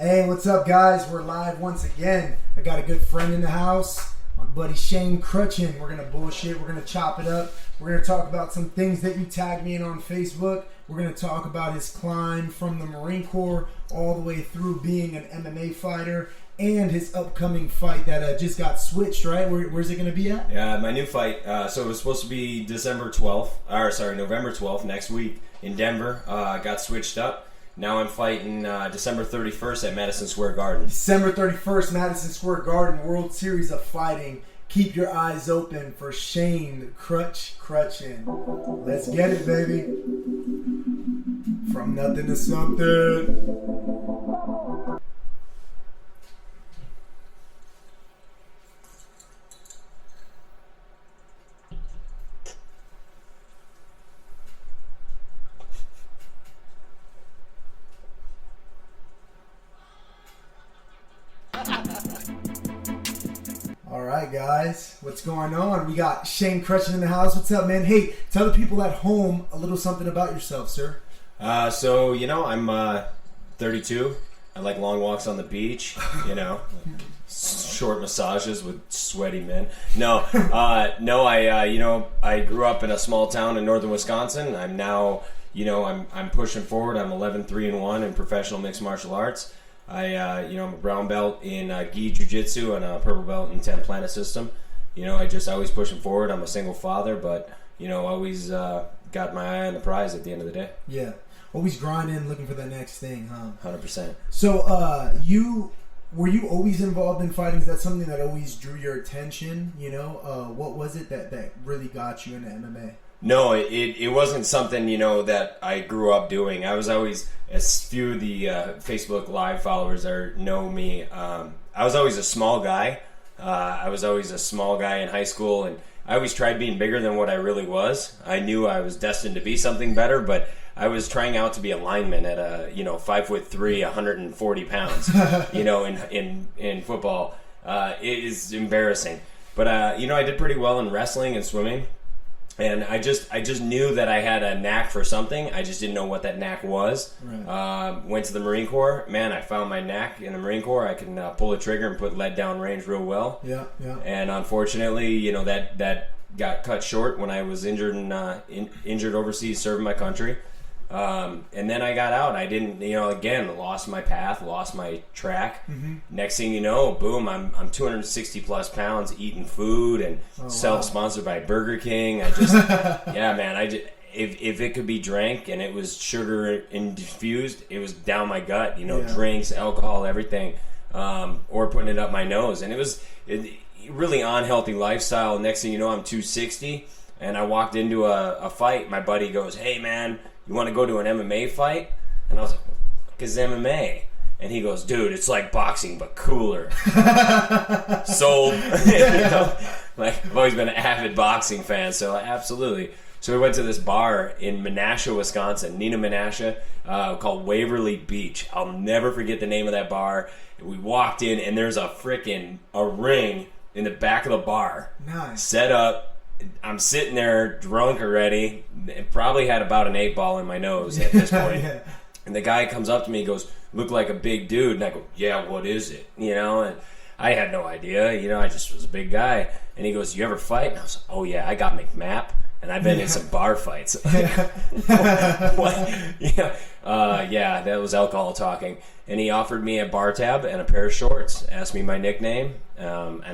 Hey, what's up, guys? We're live once again. I got a good friend in the house, my buddy Shane Kruchten. We're gonna bullshit. We're gonna chop it up. We're gonna talk about some things that you tagged me in on Facebook. We're gonna talk about his climb from the Marine Corps all the way through being an MMA fighter and his upcoming fight that just got switched. Right? Where's it gonna be at? Yeah, my new fight. So it was supposed to be November 12th next week in Denver. Got switched up. Now I'm fighting December 31st at Madison Square Garden. December 31st, Madison Square Garden, World Series of Fighting. Keep your eyes open for Shane Kruchten. Let's get it, baby. From nothing to something. Alright, guys, what's going on? We got Shane Kruchten in the house. What's up, man? Hey, tell the people at home a little something about yourself, sir. So, I'm 32. I like long walks on the beach, short massages with sweaty men. I grew up in a small town in northern Wisconsin. I'm now, I'm pushing forward. I'm 11-3-1 in professional mixed martial arts. I'm a brown belt in gi jiu-jitsu and a purple belt in 10 planet system. I just always pushing forward. I'm a single father, but, always got my eye on the prize at the end of the day. Yeah. Always grinding, looking for the next thing, huh? 100%. So, were you always involved in fighting? Is that something that always drew your attention? What was it that really got you into MMA? No, it wasn't something, that I grew up doing. I was always, as few of the Facebook Live followers know me, I was always a small guy. I was always a small guy in high school, and I always tried being bigger than what I really was. I knew I was destined to be something better, but I was trying out to be a lineman at 5'3", 140 pounds, in football. It is embarrassing. But, I did pretty well in wrestling and swimming. And I just knew that I had a knack for something. I just didn't know what that knack was. Right. Went to the Marine Corps. Man, I found my knack in the Marine Corps. I can pull a trigger and put lead down range real well. Yeah. And unfortunately, that got cut short when I was injured injured overseas serving my country. And then I got out. I didn't, again, lost my path, lost my track. Mm-hmm. Next thing you know, boom, I'm 260 plus pounds eating food and self-sponsored by Burger King. I just, if it could be drank and it was sugar infused, it was down my gut, drinks, alcohol, everything, or putting it up my nose. And it was really unhealthy lifestyle. Next thing you know, I'm 260 and I walked into a fight. My buddy goes, "Hey man, you want to go to an MMA fight?" And I was like, "What the fuck is MMA?" And he goes, "Dude, it's like boxing, but cooler." Sold. I've always been an avid boxing fan, so absolutely. So we went to this bar in Menasha, Wisconsin, Nina Menasha, called Waverly Beach. I'll never forget the name of that bar. We walked in, and there's a ring in the back of the bar. Nice. Set up. I'm sitting there drunk already. It probably had about an 8-ball in my nose at this point. Yeah. And the guy comes up to me and goes, "Look like a big dude." And I go, "Yeah, what is it?" And I had no idea. I just was a big guy. And he goes, "You ever fight?" And I was like, "Oh yeah, I got McMap. And I've been in some bar fights." What? Yeah, that was alcohol talking. And he offered me a bar tab and a pair of shorts. Asked me my nickname. And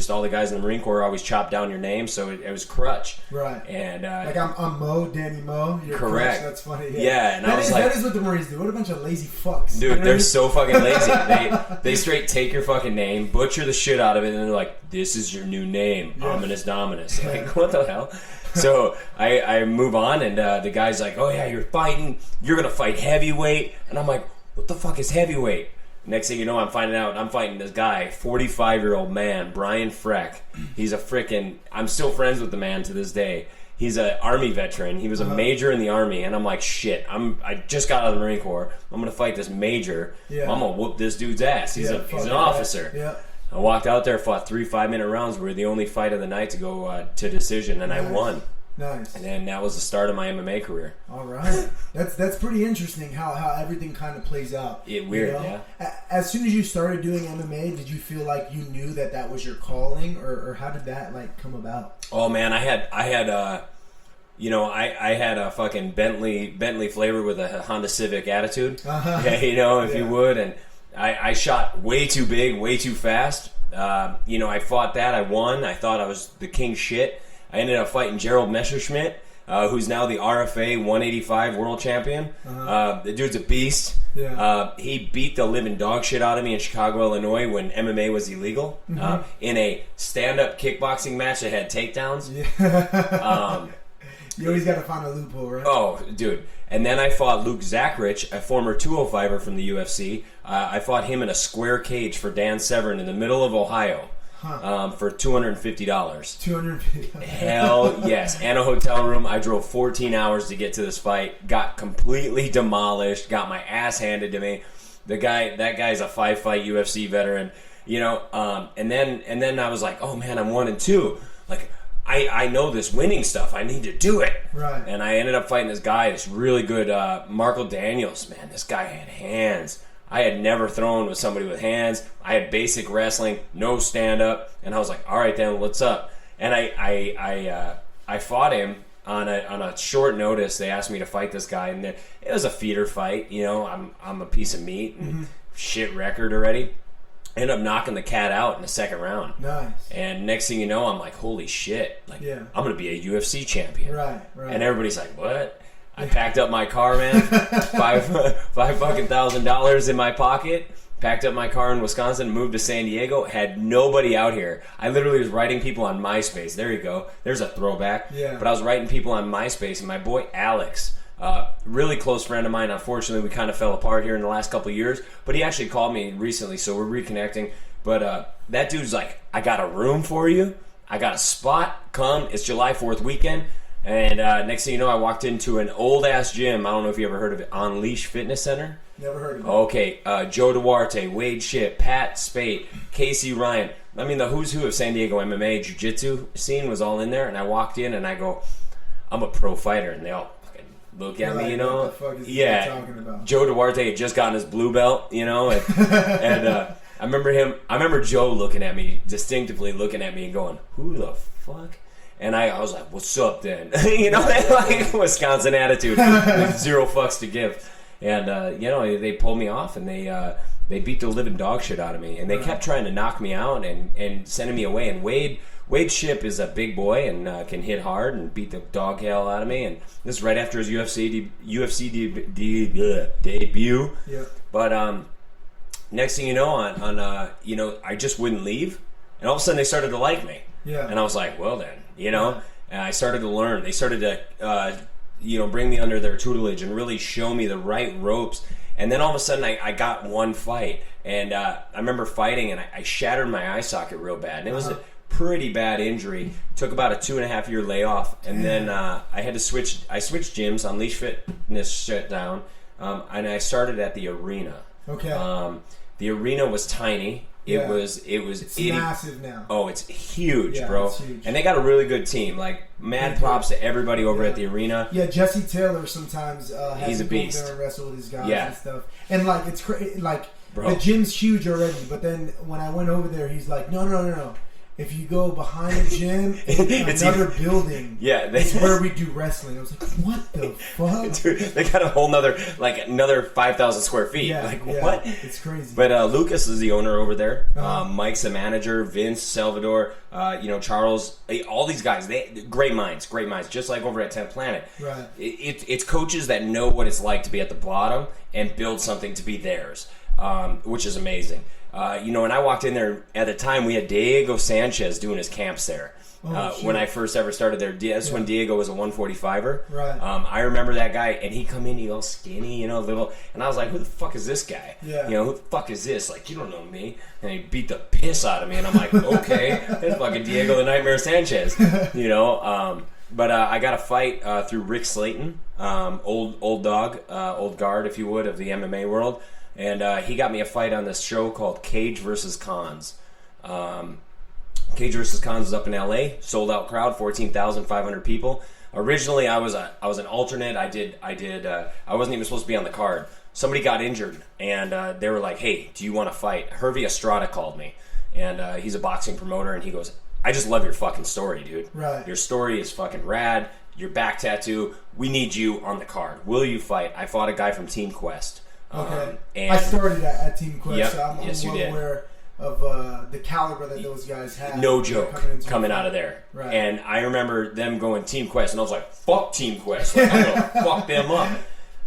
all the guys in the Marine Corps always chop down your name, so it was Crutch. Right. And I'm Mo, Danny Mo. You're correct. Crutch. That's funny. Yeah, and I was like, that is what the Marines do. What a bunch of lazy fucks. Dude, they're so fucking lazy. They straight take your fucking name, butcher the shit out of it, and they're like, "This is your new name, Ominous Dominus." Yeah. Like, what the hell? So I move on, and the guy's like, "Oh yeah, you're fighting. You're gonna fight heavyweight." And I'm like, "What the fuck is heavyweight?" Next thing you know, I'm finding out I'm fighting this guy, 45-year-old man, Brian Freck. He's I'm still friends with the man to this day. He's an Army veteran. He was a major in the Army, and I'm like, shit, I just got out of the Marine Corps. I'm going to fight this major. Yeah. I'm going to whoop this dude's ass. He's an officer. Yeah. I walked out there, fought 3 5-minute rounds. We were the only fight of the night to go to decision, and I won. Nice. And then that was the start of my MMA career. All right. That's pretty interesting how everything kind of plays out. Weird, yeah. As soon as you started doing MMA, did you feel like you knew that was your calling, or how did that like come about? Oh man, I had I had a fucking Bentley flavor with a Honda Civic attitude. If you would, and I shot way too big, way too fast. I fought that. I won. I thought I was the king shit. I ended up fighting Gerald Messerschmidt, who's now the RFA 185 world champion. The dude's a beast. Yeah. He beat the living dog shit out of me in Chicago, Illinois when MMA was illegal. In a stand-up kickboxing match that had takedowns. Yeah. You always got to find a loophole, right? Oh, dude. And then I fought Luke Zachrich, a former 205er from the UFC. I fought him in a square cage for Dan Severn in the middle of Ohio for $250. $250. Hell yes. And a hotel room. I drove 14 hours to get to this fight. Got completely demolished. Got my ass handed to me. That guy's a 5-fight UFC veteran. And then I was like, oh man, I'm 1-2. Like, I know this winning stuff. I need to do it. Right. And I ended up fighting this guy, this really good Marco Daniels. Man, this guy had hands. I had never thrown with somebody with hands. I had basic wrestling, no stand-up. And I was like, all right, then, what's up? And I fought him on a short notice. They asked me to fight this guy. And it was a feeder fight. I'm a piece of meat and shit record already. Ended up knocking the cat out in the second round. Nice. And next thing you know, I'm like, holy shit. Like, yeah. I'm going to be a UFC champion. Right. And everybody's like, what? I packed up my car, man. five fucking $1,000 in my pocket. Packed up my car in Wisconsin, moved to San Diego, had nobody out here. I literally was writing people on MySpace. There you go. There's a throwback. Yeah. But I was writing people on MySpace, and my boy Alex, really close friend of mine. Unfortunately, we kind of fell apart here in the last couple of years. But he actually called me recently, so we're reconnecting. But that dude's like, I got a room for you. I got a spot. Come. It's July 4th weekend. And next thing you know, I walked into an old-ass gym. I don't know if you ever heard of it. Unleash Fitness Center. Never heard of it. Okay. Joe Duarte, Wade Shipp, Pat Spate, Casey Ryan. I mean, the who's who of San Diego MMA jiu-jitsu scene was all in there. And I walked in and I go, I'm a pro fighter. And they all fucking look at me, What the fuck is he talking about? Joe Duarte had just gotten his blue belt, and I remember Joe looking at me, distinctively looking at me and going, who the fuck? And I was like, what's up then? Like Wisconsin attitude, with zero fucks to give. And, they pulled me off and they beat the living dog shit out of me. And they kept trying to knock me out and sending me away. And Wade Shipp is a big boy and can hit hard and beat the dog hell out of me. And this is right after his UFC debut. Yeah. But next thing you know, I just wouldn't leave. And all of a sudden they started to like me. Yeah. And I was like, well then, and I started to learn. They started to, bring me under their tutelage and really show me the right ropes. And then all of a sudden I got one fight. And I remember fighting and I shattered my eye socket real bad. And it was a pretty bad injury. Took about a 2.5-year layoff. And then I had to switch. I switched gyms. Unleash Fitness shut down. And I started at the arena. Okay. The arena was tiny. It was it's massive now. Oh, it's huge, yeah, bro. It's huge. And they got a really good team. Like, mad props to everybody over at the arena. Yeah, Jesse Taylor sometimes he's a beast. There and wrestle with his guys and stuff. And like it's like bro. The gym's huge already, but then when I went over there, he's like, no. If you go behind the gym, it's another building. Yeah, it's where we do wrestling. I was like, what the fuck? Dude, they got a whole another 5,000 square feet. Yeah, what? It's crazy. But Lucas is the owner over there. Mike's the manager. Vince, Salvador, Charles. All these guys, great minds. Just like over at 10th Planet. Right. It's coaches that know what it's like to be at the bottom and build something to be theirs, which is amazing. When I walked in there, at the time, we had Diego Sanchez doing his camps there. When I first ever started there, that's when Diego was a 145er. Right. I remember that guy, and he come in, he all skinny, little, and I was like, who the fuck is this guy? Yeah. Who the fuck is this? Like, you don't know me. And he beat the piss out of me, and I'm like, okay, it's fucking Diego the Nightmare Sanchez, But I got a fight through Rick Slayton, old dog, old guard, if you would, of the MMA world. And he got me a fight on this show called Cage vs. Cons. Cage vs. Cons was up in LA, sold out crowd, 14,500 people. Originally, I was an alternate. I wasn't even supposed to be on the card. Somebody got injured, and they were like, "Hey, do you want to fight?" Hervey Estrada called me, and he's a boxing promoter, and he goes, "I just love your fucking story, dude. Right. Your story is fucking rad. Your back tattoo. We need you on the card. Will you fight?" I fought a guy from Team Quest. Okay. And I started at Team Quest, Yep. so I'm Yes, you well did. aware of the caliber that those guys have. no joke coming out of there. Right. And I remember them going Team Quest, and I was like, "Fuck Team Quest. Like, I'm gonna fuck them up."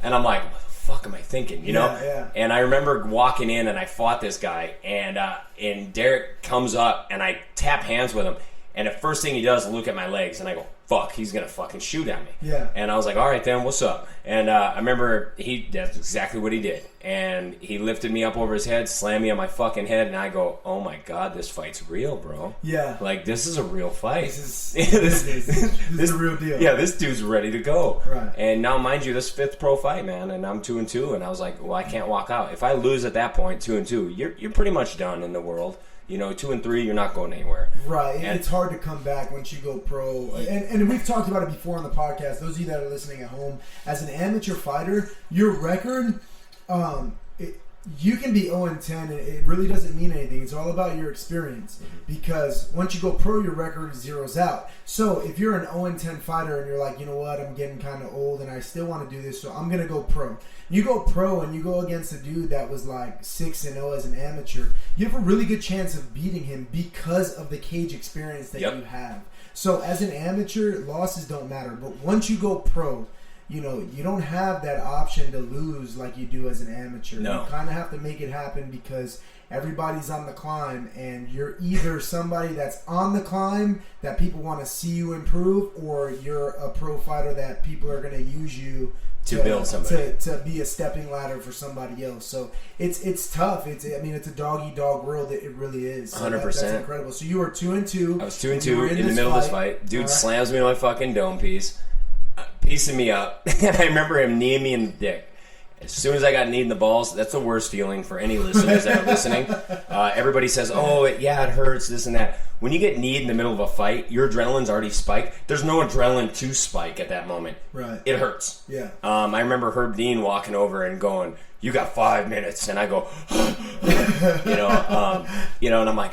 And I'm like, "What the fuck am I thinking?" You know? Yeah. And I remember walking in, and I fought this guy, and Derek comes up, and I tap hands with him, and the first thing he does is look at my legs, and I go, "Fuck, he's gonna fucking shoot at me." Yeah. And I was like, "All right, then, what's up?" And I remember that's exactly what he did. And he lifted me up over his head, slammed me on my fucking head, and I go, "Oh my god, this fight's real, bro." Yeah. Like, this is a real fight. This is the real deal. Yeah, this dude's ready to go. Right. And now, mind you, this 5th pro fight, man, and I'm 2-2, and I was like, well, I can't walk out. If I lose at that point, 2-2, you're pretty much done in the world. 2-3, you're not going anywhere. Right. And it's hard to come back once you go pro. And we've talked about it before on the podcast. Those of you that are listening at home, as an amateur fighter, your record, you can be 0-10, and it really doesn't mean anything. It's all about your experience. Because once you go pro, your record zeroes out. So if you're an 0-10 fighter and you're like, you know what, I'm getting kind of old and I still want to do this, so I'm going to go pro. You go pro and you go against a dude that was like 6-0 as an amateur, you have a really good chance of beating him because of the cage experience that you have. So as an amateur, losses don't matter. But once you go pro, you don't have that option to lose like you do as an amateur. No. You kind of have to make it happen because everybody's on the climb, and you're either somebody that's on the climb that people want to see you improve, or you're a pro fighter that people are going to use you to build somebody, to be a stepping ladder for somebody else. So it's tough. It's a dog eat dog world. It really is. So 100%. That's incredible. So you were 2-2. I was 2-2 in the middle of this fight. Dude slams me on my fucking dome piece, piecing me up, and I remember him kneeing me in the dick. As soon as I got kneed in the balls, that's the worst feeling for any listeners that are listening. Everybody says, "Oh, it hurts, this and that." When you get kneed in the middle of a fight, your adrenaline's already spiked. There's no adrenaline to spike at that moment. Right. It hurts. Yeah. I remember Herb Dean walking over and going, "You got 5 minutes," and I go, and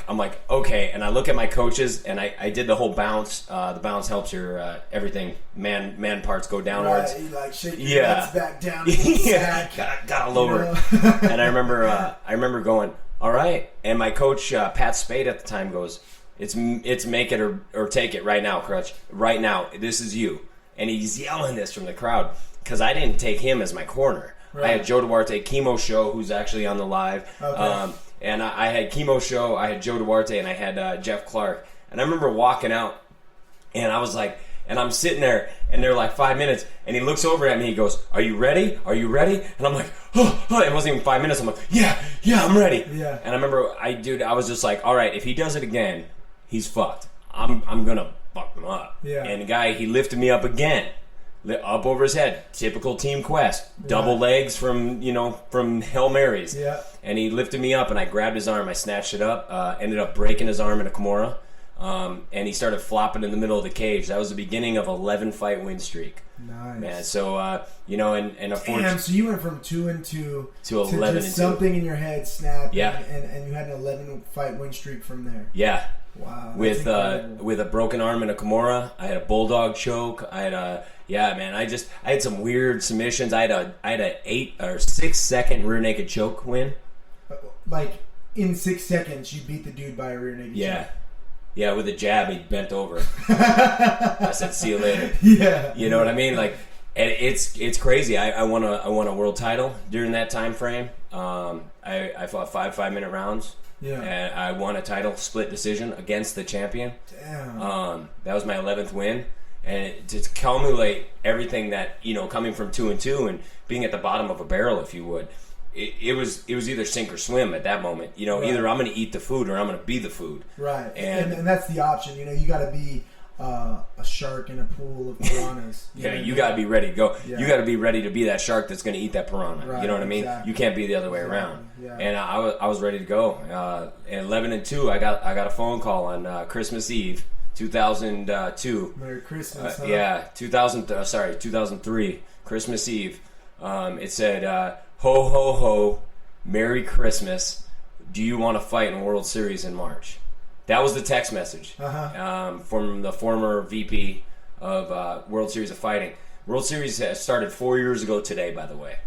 I'm like, okay. And I look at my coaches, and I did the whole bounce. The bounce helps your everything. Man parts go downwards. Right. You like shake your nuts back down. Yeah. Gotta lower. And I remember going, all right. And my coach Pat Spade at the time goes, It's make it or take it right now, Crutch. Right now, this is you. And he's yelling this from the crowd because I didn't take him as my corner. Right. I had Joe Duarte, Chemo Show, who's actually on the live. Okay. And I had Chemo Show, I had Joe Duarte, and I had Jeff Clark. And I remember walking out, and I was like, and I'm sitting there, and they're like 5 minutes, and he looks over at me, he goes, "Are you ready? Are you ready?" And I'm like, oh. It wasn't even 5 minutes. I'm like, yeah, I'm ready. Yeah. And I remember, I was just like, all right, if he does it again, he's fucked. I'm gonna fuck him up. Yeah. And the guy, he lifted me up again, up over his head. Typical Team Quest, double legs from Hail Marys. Yeah. And he lifted me up, and I grabbed his arm. I snatched it up. Ended up breaking his arm in a Kimura. And he started flopping in the middle of the cage. That was the beginning of 11-fight win streak. Nice. Man, so and a Damn, so you went from 2-2 to to 11 just something in your head snapped. Yeah. And you had an 11-fight win streak from there. Yeah. Wow. With a broken arm and a Kimura, I had a bulldog choke. I had I had some weird submissions. I had a 8 or 6 second rear naked choke win. Like in 6 seconds, you beat the dude by a rear naked choke. Yeah, with a jab, he bent over. I said, "See you later." Yeah. You know what I mean? Like, and it's crazy. I won a world title during that time frame. I fought 5-minute rounds. Yeah. And I won a title split decision against the champion. Damn. That was my 11th win. And to culminate everything that, coming from 2-2 and being at the bottom of a barrel, if you would, it was either sink or swim at that moment. Right. Either I'm going to eat the food or I'm going to be the food. Right. And that's the option. You got to be a shark in a pool of piranhas. You got to be ready to go. Yeah. You got to be ready to be that shark that's going to eat that piranha. Right, you know what I mean? exactly. You can't be the other way around. Yeah. And I was ready to go. At 11-2, I got a phone call on Christmas Eve. 2002. Merry Christmas. Huh? Yeah, 2003, Christmas Eve. It said, "Ho ho ho, Merry Christmas. Do you want to fight in World Series in March?" That was the text message from the former VP of World Series of Fighting. World Series started 4 years ago today, by the way.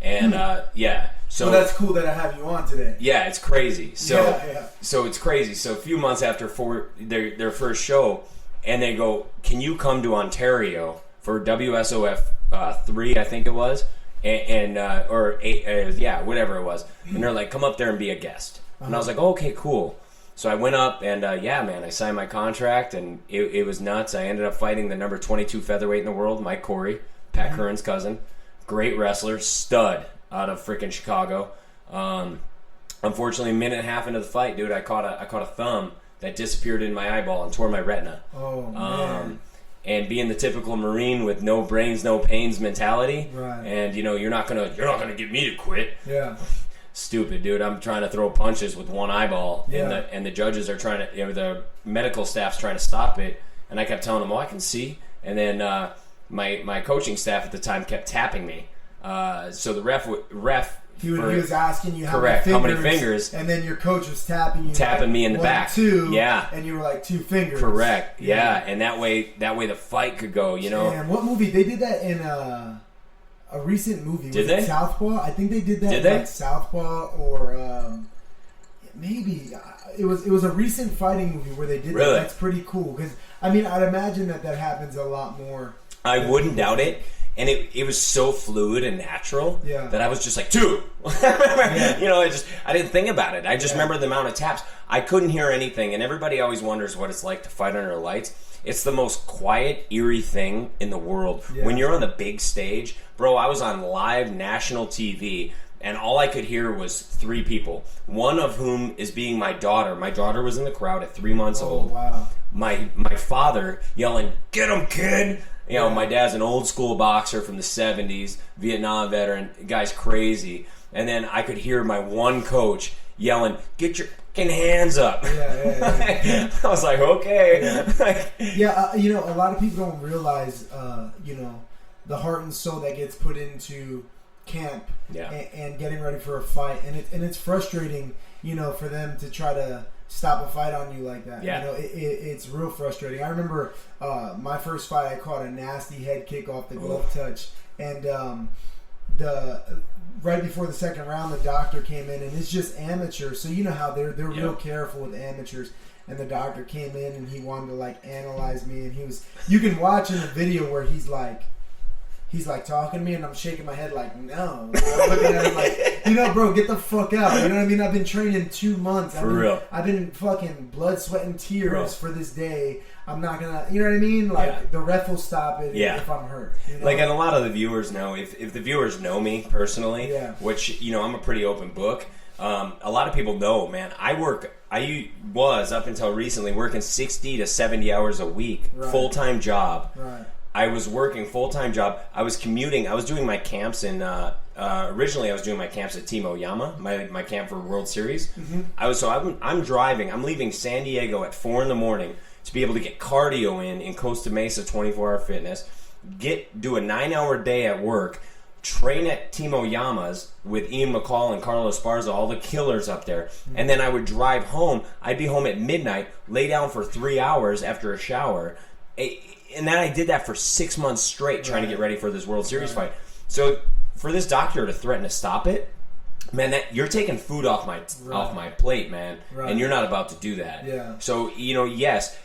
And so well, that's cool that I have you on today. Yeah, it's crazy. So it's crazy. So a few months after their first show, and they go, "Can you come to Ontario for WSOF 3? I think it was, or 8, whatever it was." And they're like, "Come up there and be a guest." And I was like, oh, "Okay, cool." So I went up and I signed my contract, and it was nuts. I ended up fighting the number 22 featherweight in the world, Mike Corey, Pat Curran's cousin. Great wrestler, stud out of freaking Chicago. Unfortunately, a minute and a half into the fight, dude, I caught a thumb that disappeared in my eyeball and tore my retina. Oh man! And being the typical Marine with no brains, no pains mentality, right? And you're not gonna get me to quit. Yeah. Stupid, dude. I'm trying to throw punches with one eyeball, and the judges are trying to, the medical staff's trying to stop it, and I kept telling them, "Oh, I can see," and then my coaching staff at the time kept tapping me. So the ref he was asking you how many fingers, and then your coach was tapping me in the back. 2, yeah, and you were like 2 fingers. Correct. Yeah, and that way the fight could go. Damn, what movie they did that in? A recent movie. Did they? Southpaw? I think they did that. Did they? Like Southpaw or maybe it was a recent fighting movie where they did really? That. That's pretty cool because I'd imagine that happens a lot more. I wouldn't doubt it. And it was so fluid and natural that I was just like, 2. I didn't think about it. I just remember the amount of taps. I couldn't hear anything, and everybody always wonders what it's like to fight under lights. It's the most quiet, eerie thing in the world. Yeah. When you're on the big stage, bro, I was on live national TV, and all I could hear was 3 people. One of whom is being my daughter. My daughter was in the crowd at 3 months old. Wow. My father yelling, "Get him, kid!" My dad's an old school boxer from the 70s, Vietnam veteran. Guy's crazy. And then I could hear my one coach yelling, "Get your fucking hands up." Yeah. I was like, okay. A lot of people don't realize, the heart and soul that gets put into camp and getting ready for a fight. And it's frustrating, for them to try to stop a fight on you like that. Yeah. It's real frustrating. I remember my first fight, I caught a nasty head kick off the glove touch, and right before the second round, the doctor came in, and it's just amateur, so you know how they're real careful with amateurs. And the doctor came in, and he wanted to analyze me, and you can watch in the video where he's like talking to me, and I'm shaking my head like, no. I'm looking at him like, bro, get the fuck out. You know what I mean? I've been training 2 months. For real. I've been fucking blood, sweat, and tears for this day. I'm not gonna, you know what I mean? The ref will stop it if I'm hurt. And a lot of the viewers know, if the viewers know me personally, which, I'm a pretty open book, a lot of people know, man, I was, up until recently, working 60 to 70 hours a week, full-time job. Right. I was working full-time job. I was commuting. I was doing my camps in. Originally, I was doing my camps at Team Oyama, my camp for World Series. Mm-hmm. I'm driving. I'm leaving San Diego at 4 a.m. to be able to get cardio in Costa Mesa 24-hour fitness. Do a 9-hour day at work. Train at Team Oyama's with Ian McCall and Carlos Esparza, all the killers up there. Mm-hmm. And then I would drive home. I'd be home at midnight, lay down for 3 hours after a shower. And then I did that for 6 months straight, trying to get ready for this World Series fight. So for this doctor to threaten to stop it, man, you're taking food off my plate, man, and you're not about to do that. Yeah. So yes,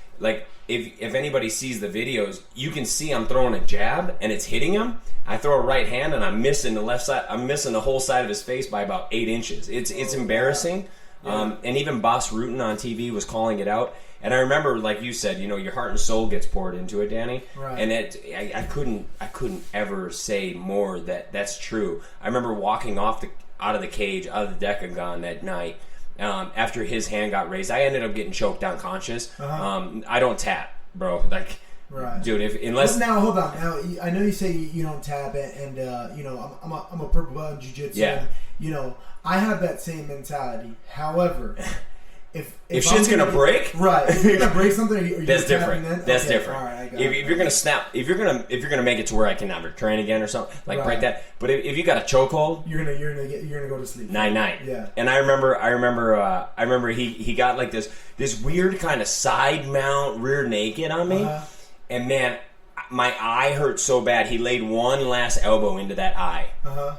if anybody sees the videos, you can see I'm throwing a jab and it's hitting him. I throw a right hand and I'm missing the left side. I'm missing the whole side of his face by about 8 inches. It's embarrassing. Yeah. And even Boss Rutan on TV was calling it out. And I remember, like you said, your heart and soul gets poured into it, Danny. Right. And I couldn't ever say more that's true. I remember walking out of the cage, out of the decagon that night. After his hand got raised, I ended up getting choked unconscious. I don't tap, bro. Right. Dude, unless now hold on. Now I know you say you don't tap it, and I'm a purple belt in jiu-jitsu. Yeah. And, I have that same mentality. However, if shit's gonna break, right? If you're gonna break something, are you that's different. Then? That's okay. different. All right, I got if you're gonna snap, if you're gonna make it to where I can never train again or something, like break that. But if you got a chokehold, you're gonna go to sleep. 9-9. Yeah. And I remember he got like this weird kind of side mount rear naked on me, and man, my eye hurt so bad. He laid one last elbow into that eye,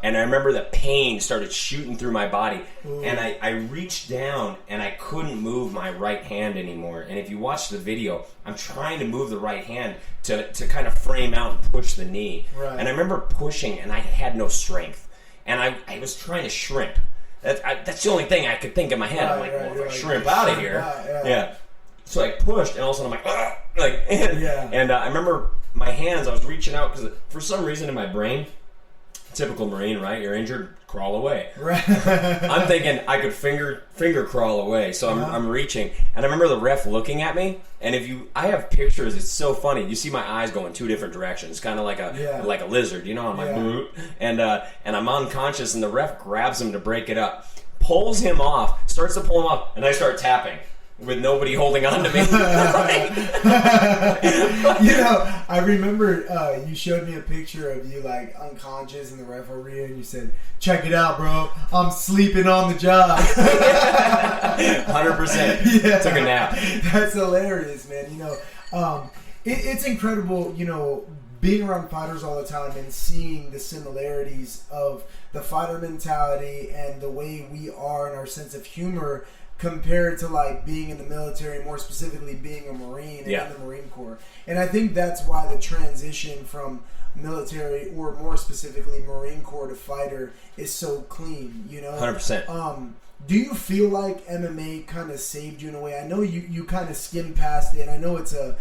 and I remember the pain started shooting through my body. Ooh. And I reached down and I couldn't move my right hand anymore. And if you watch the video, I'm trying to move the right hand to kind of frame out and push the knee. Right. And I remember pushing and I had no strength, and I was trying to shrimp. That's the only thing I could think in my head. Right, I'm like, well, if I shrimp out of here, yeah. So I pushed, and all of a sudden I'm like, and I remember my hands, I was reaching out because for some reason in my brain, typical Marine, right? You're injured, crawl away. Right. I'm thinking I could finger crawl away, so I'm reaching, and I remember the ref looking at me. And I have pictures. It's so funny. You see my eyes going two different directions, kind of like a lizard, you know. I'm like, and I'm unconscious, and the ref grabs him to break it up, pulls him off, starts to pull him off, and I start tapping. With nobody holding on to me. I remember you showed me a picture of you like unconscious in the referee, and you said, "Check it out, bro. I'm sleeping on the job." 100%. Yeah. Took a nap. That's hilarious, man. It's incredible, being around fighters all the time and seeing the similarities of the fighter mentality and the way we are and our sense of humor compared to like being in the military, more specifically being a Marine and in the Marine Corps. And I think that's why the transition from military, or more specifically Marine Corps, to fighter is so clean, 100%. Do you feel like MMA kind of saved you in a way? I know you kind of skimmed past it, and I know it's a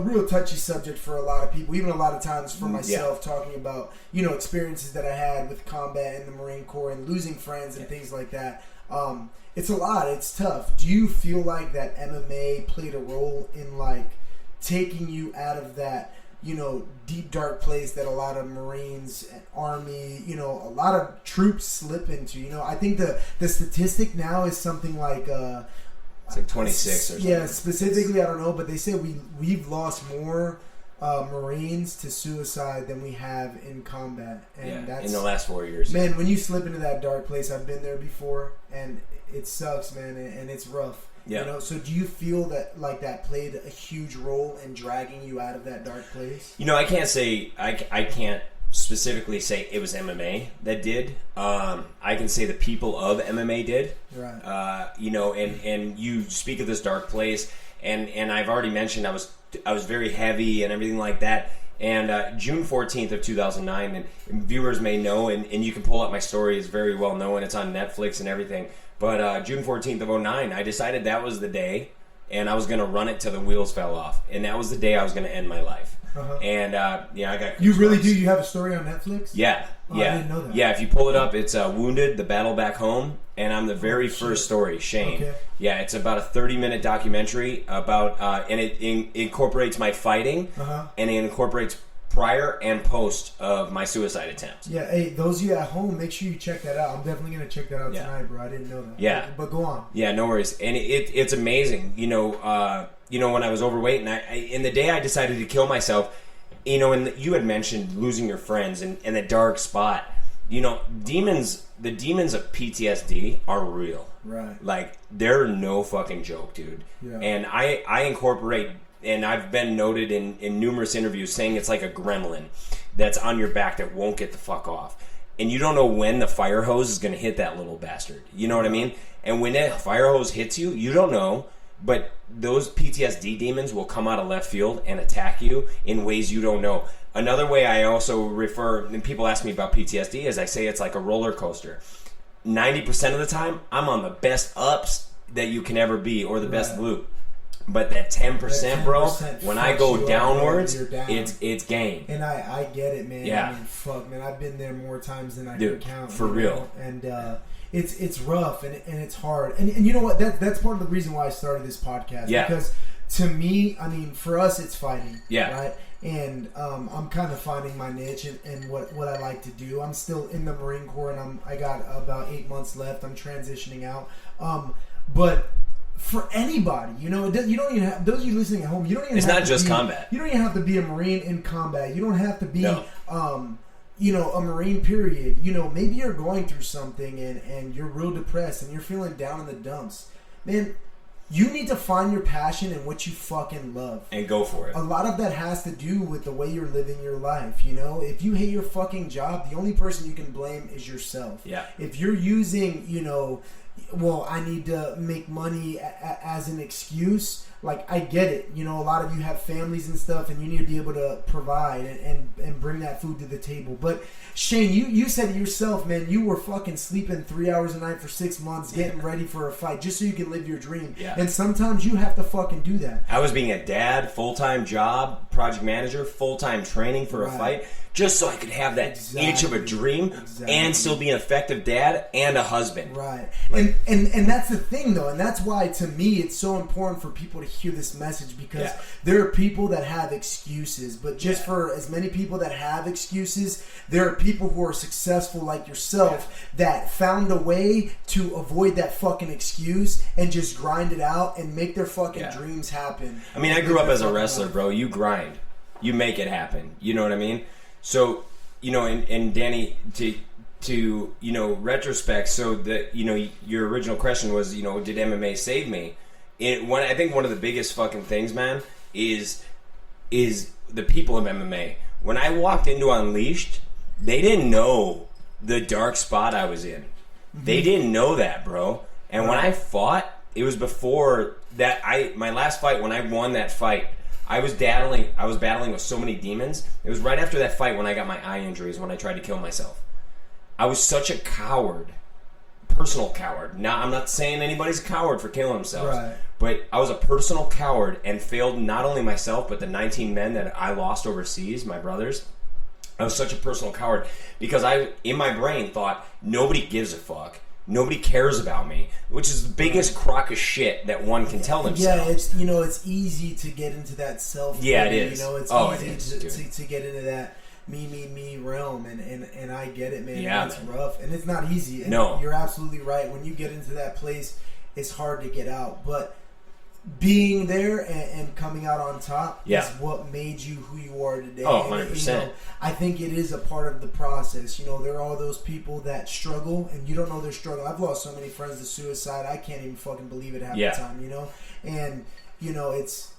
real touchy subject for a lot of people, even a lot of times for myself, talking about, experiences that I had with combat in the Marine Corps and losing friends and things like that. It's a lot. It's tough. Do you feel like that MMA played a role in like taking you out of that, deep dark place that a lot of Marines, Army, a lot of troops slip into? I think the statistic now is something like it's like 26 or something. Yeah, specifically I don't know, but they say we've lost more Marines to suicide than we have in combat, and that's in the last 4 years. Man, when you slip into that dark place, I've been there before, and it sucks, man, and it's rough. Yeah. So do you feel that like that played a huge role in dragging you out of that dark place? I can't say I can't specifically say it was MMA that did. I can say the people of MMA did. Right. And you speak of this dark place, and I've already mentioned I was very heavy and everything like that. And June 14th of 2009, and viewers may know, and you can pull up my story, it's very well known, it's on Netflix and everything. But June 14th of 2009, I decided that was the day, and I was going to run it till the wheels fell off. And that was the day I was going to end my life. And I got... You really do? You have a story on Netflix? Yeah. I didn't know that. Yeah, if you pull it up, it's Wounded, The Battle Back Home, and I'm the very first story, Shane. Okay. Yeah, it's about a 30-minute documentary about, and it incorporates my fighting, and it incorporates prior and post of my suicide attempt. Yeah, hey, those of you at home, make sure you check that out. I'm definitely going to check that out tonight, bro. I didn't know that. Yeah. But go on. Yeah, no worries. And it's amazing. When I was overweight, and the day I decided to kill myself, and you had mentioned losing your friends and the dark spot. Demons, the demons of PTSD are real. Right. Like, they're no fucking joke, dude. Yeah. And I incorporate, and I've been noted in numerous interviews saying it's like a gremlin that's on your back that won't get the fuck off. And you don't know when the fire hose is going to hit that little bastard. You know what I mean? And when that fire hose hits you, you don't know. But those PTSD demons will come out of left field and attack you in ways you don't know. Another way I also refer, and people ask me about PTSD, is I say it's like a roller coaster. 90% of the time, I'm on the best ups that you can ever be, or the best loop. But that 10%, bro, when I go downwards, down. it's game. And I get it, man. Yeah. I mean, fuck, man. I've been there more times than I can count. For real. And it's rough and it's hard. And you know what? That's part of the reason why I started this podcast. Yeah. Because to me, I mean, for us, it's fighting. Yeah. Right? And I'm kind of finding my niche and what I like to do. I'm still in the Marine Corps, and I got about 8 months left. I'm transitioning out. But for anybody, you know, you don't even have, those of you listening at home, you don't even it's have not to just be, combat. You don't even have to be a Marine in combat. You don't have to be, No. you know, a Marine period. You know, maybe you're going through something and you're real depressed and you're feeling down in the dumps. Man, you need to find your passion and what you fucking love. And go for it. A lot of that has to do with the way you're living your life, you know? If you hate your fucking job, the only person you can blame is yourself. Yeah. If you're using, you know, well, I need to make money as an excuse, like, I get it. You know, a lot of you have families and stuff, and you need to be able to provide and bring that food to the table. But, Shane, you said it yourself, man, you were fucking sleeping 3 hours a night for 6 months, getting ready for a fight, just so you can live your dream. Yeah. And sometimes you have to fucking do that. I was being a dad, full-time job, project manager, full-time training for a fight, just so I could have that itch of a dream and still be an effective dad and a husband. Right. And that's the thing, though, and that's why, to me, it's so important for people to hear this message, because there are people that have excuses, but just for as many people that have excuses, there are people who are successful like yourself that found a way to avoid that fucking excuse and just grind it out and make their fucking dreams happen. I mean, I grew up as a wrestler, bro. You grind. You make it happen. You know what I mean? So, you know, and Danny, to you know, retrospect, so that, you know, your original question was, you know, did MMA save me? I think one of the biggest fucking things, man, is the people of MMA. When I walked into Unleashed, they didn't know the dark spot I was in. They didn't know that, bro. And when I fought, it was before that. My last fight, when I won that fight, I was battling with so many demons. It was right after that fight when I got my eye injuries, when I tried to kill myself. I was such a coward, personal coward. Now, I'm not saying anybody's a coward for killing themselves, but I was a personal coward and failed not only myself, but the 19 men that I lost overseas, my brothers. I was such a personal coward because I, in my brain, thought nobody gives a fuck. Nobody cares about me, which is the biggest crock of shit that one can tell themselves. Yeah, it's, you know, it's easy to get into that self. Yeah, it is. You know, it's easy to get into that me realm, and I get it, man. Yeah, it's rough, and it's not easy. And no, you're absolutely right. When you get into that place, it's hard to get out, but being there and coming out on top is what made you who you are today. Oh, 100%. You know, I think it is a part of the process. You know, there are all those people that struggle, and you don't know their struggle. I've lost so many friends to suicide, I can't even fucking believe it half the time, you know? And, you know, it's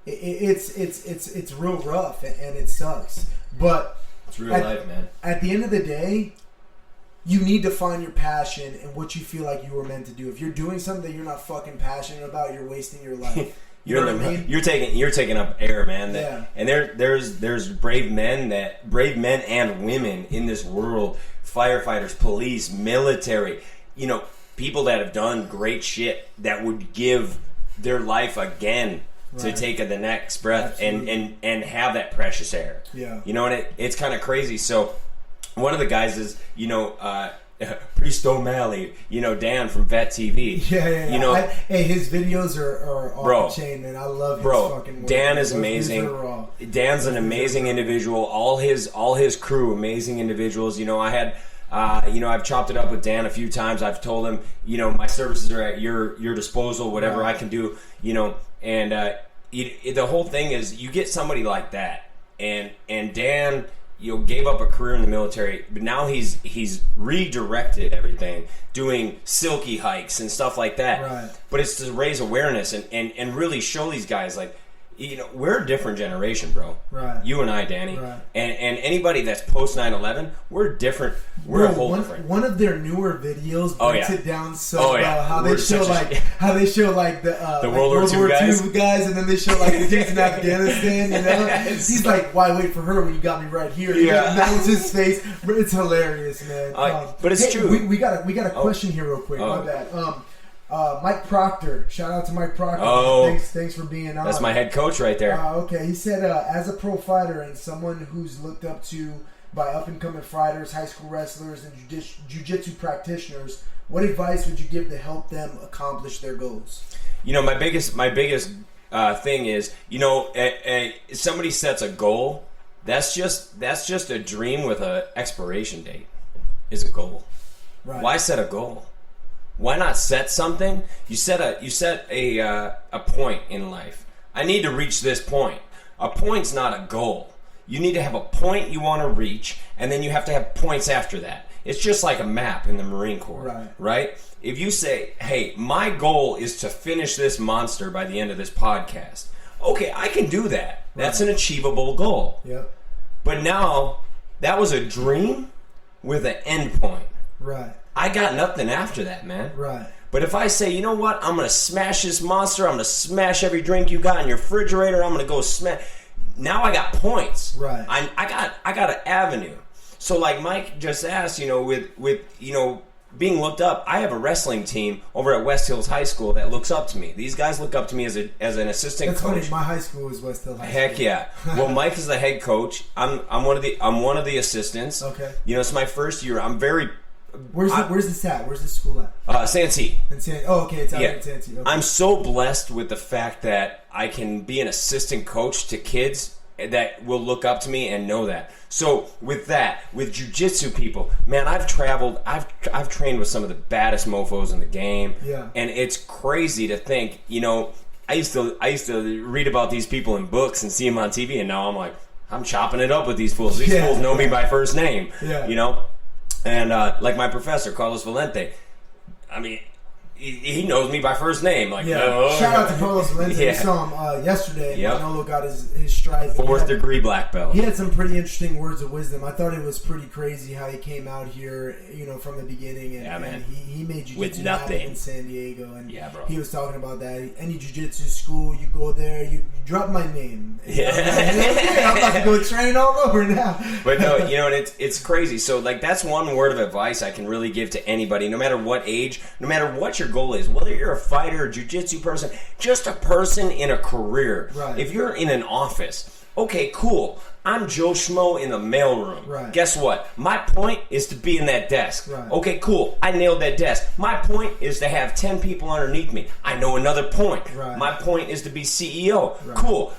real rough, and it sucks. But it's real life, man. At the end of the day, you need to find your passion and what you feel like you were meant to do. If you're doing something that you're not fucking passionate about, you're wasting your life. You're taking up air, man. And there's brave men and women in this world, firefighters, police, military, you know, people that have done great shit that would give their life again to take the next breath and have that precious air. Yeah. You know, and it's kind of crazy. So one of the guys is, you know, Priest O'Malley, you know, Dan from Vet TV. Yeah. You know, hey, his videos are off the chain, man. I love his fucking work. Dan is amazing. Dan's an amazing individual. All his crew, amazing individuals. You know, I had, you know, I've chopped it up with Dan a few times. I've told him, you know, my services are at your disposal, whatever I can do, you know, and the whole thing is you get somebody like that, and Dan, you know, gave up a career in the military, but now he's redirected everything, doing silky hikes and stuff like that. Right. But it's to raise awareness and really show these guys, like, you know, we're a different generation, bro. Right. You and I, Danny. Right. And anybody that's post 9/11, we're different. We're a whole different. One of their newer videos breaks it down so well. How they show like the World War II guys, and then they show like the dudes in Afghanistan. You know, he's like, "Why wait for her when you got me right here?" Yeah, that was his face. It's hilarious, man. But it's true. We got a question here, real quick. My bad. Mike Proctor, shout out to Mike Proctor. Thanks for being on. That's my head coach right there. Okay, he said, as a pro fighter and someone who's looked up to by up and coming fighters, high school wrestlers, and jiu-jitsu practitioners, what advice would you give to help them accomplish their goals? You know, my biggest thing is, you know, somebody sets a goal. That's just a dream with an expiration date. Is a goal. Right. Why set a goal? Why not set something? You set a point in life. I need to reach this point. A point's not a goal. You need to have a point you want to reach, and then you have to have points after that. It's just like a map in the Marine Corps, right? If you say, hey, my goal is to finish this monster by the end of this podcast. Okay, I can do that. That's an achievable goal. Yep. But now, that was a dream with an end point. Right. I got nothing after that, man. Right. But if I say, you know what, I'm going to smash this monster, I'm going to smash every drink you got in your refrigerator, I'm going to go smash... Now I got points. Right. I got an avenue. So like Mike just asked, with being looked up, I have a wrestling team over at West Hills High School that looks up to me. These guys look up to me as an assistant That's coach. funny. My high school is West Hills High School. Heck yeah. Well, Mike is the head coach. I'm one of the assistants. Okay. It's my first year. I'm very... Where's this at? Where's this school at? Santee. Oh, okay. It's out in Santee. Okay. I'm so blessed with the fact that I can be an assistant coach to kids that will look up to me and know that. So with jiu-jitsu people, man, I've traveled, I've trained with some of the baddest mofos in the game. Yeah. And it's crazy to think, I used to read about these people in books and see them on TV, and now I'm like, I'm chopping it up with these fools. These fools know me by first name. Yeah. And like my professor, Carlos Valente, I mean, he knows me by first name. Like, shout out to Carlos Valente. We saw him yesterday. Manolo got his stripe. Fourth degree black belt. He had some pretty interesting words of wisdom. I thought it was pretty crazy how he came out here, from the beginning. And, man. And he made jiu-jitsu with nothing in San Diego. And bro. He was talking about that. Any jiu-jitsu school, you go there, you drop my name. I'm about to go train all over now. But no, and it's crazy. So like that's one word of advice I can really give to anybody, no matter what age, no matter what your goal is, whether you're a fighter, a jiu-jitsu person, just a person in a career. Right. If you're in an office, okay, cool. I'm Joe Schmo in the mailroom. Right. Guess what? My point is to be in that desk. Right. Okay, cool. I nailed that desk. My point is to have 10 people underneath me. I know another point. Right. My point is to be CEO. Right. Cool.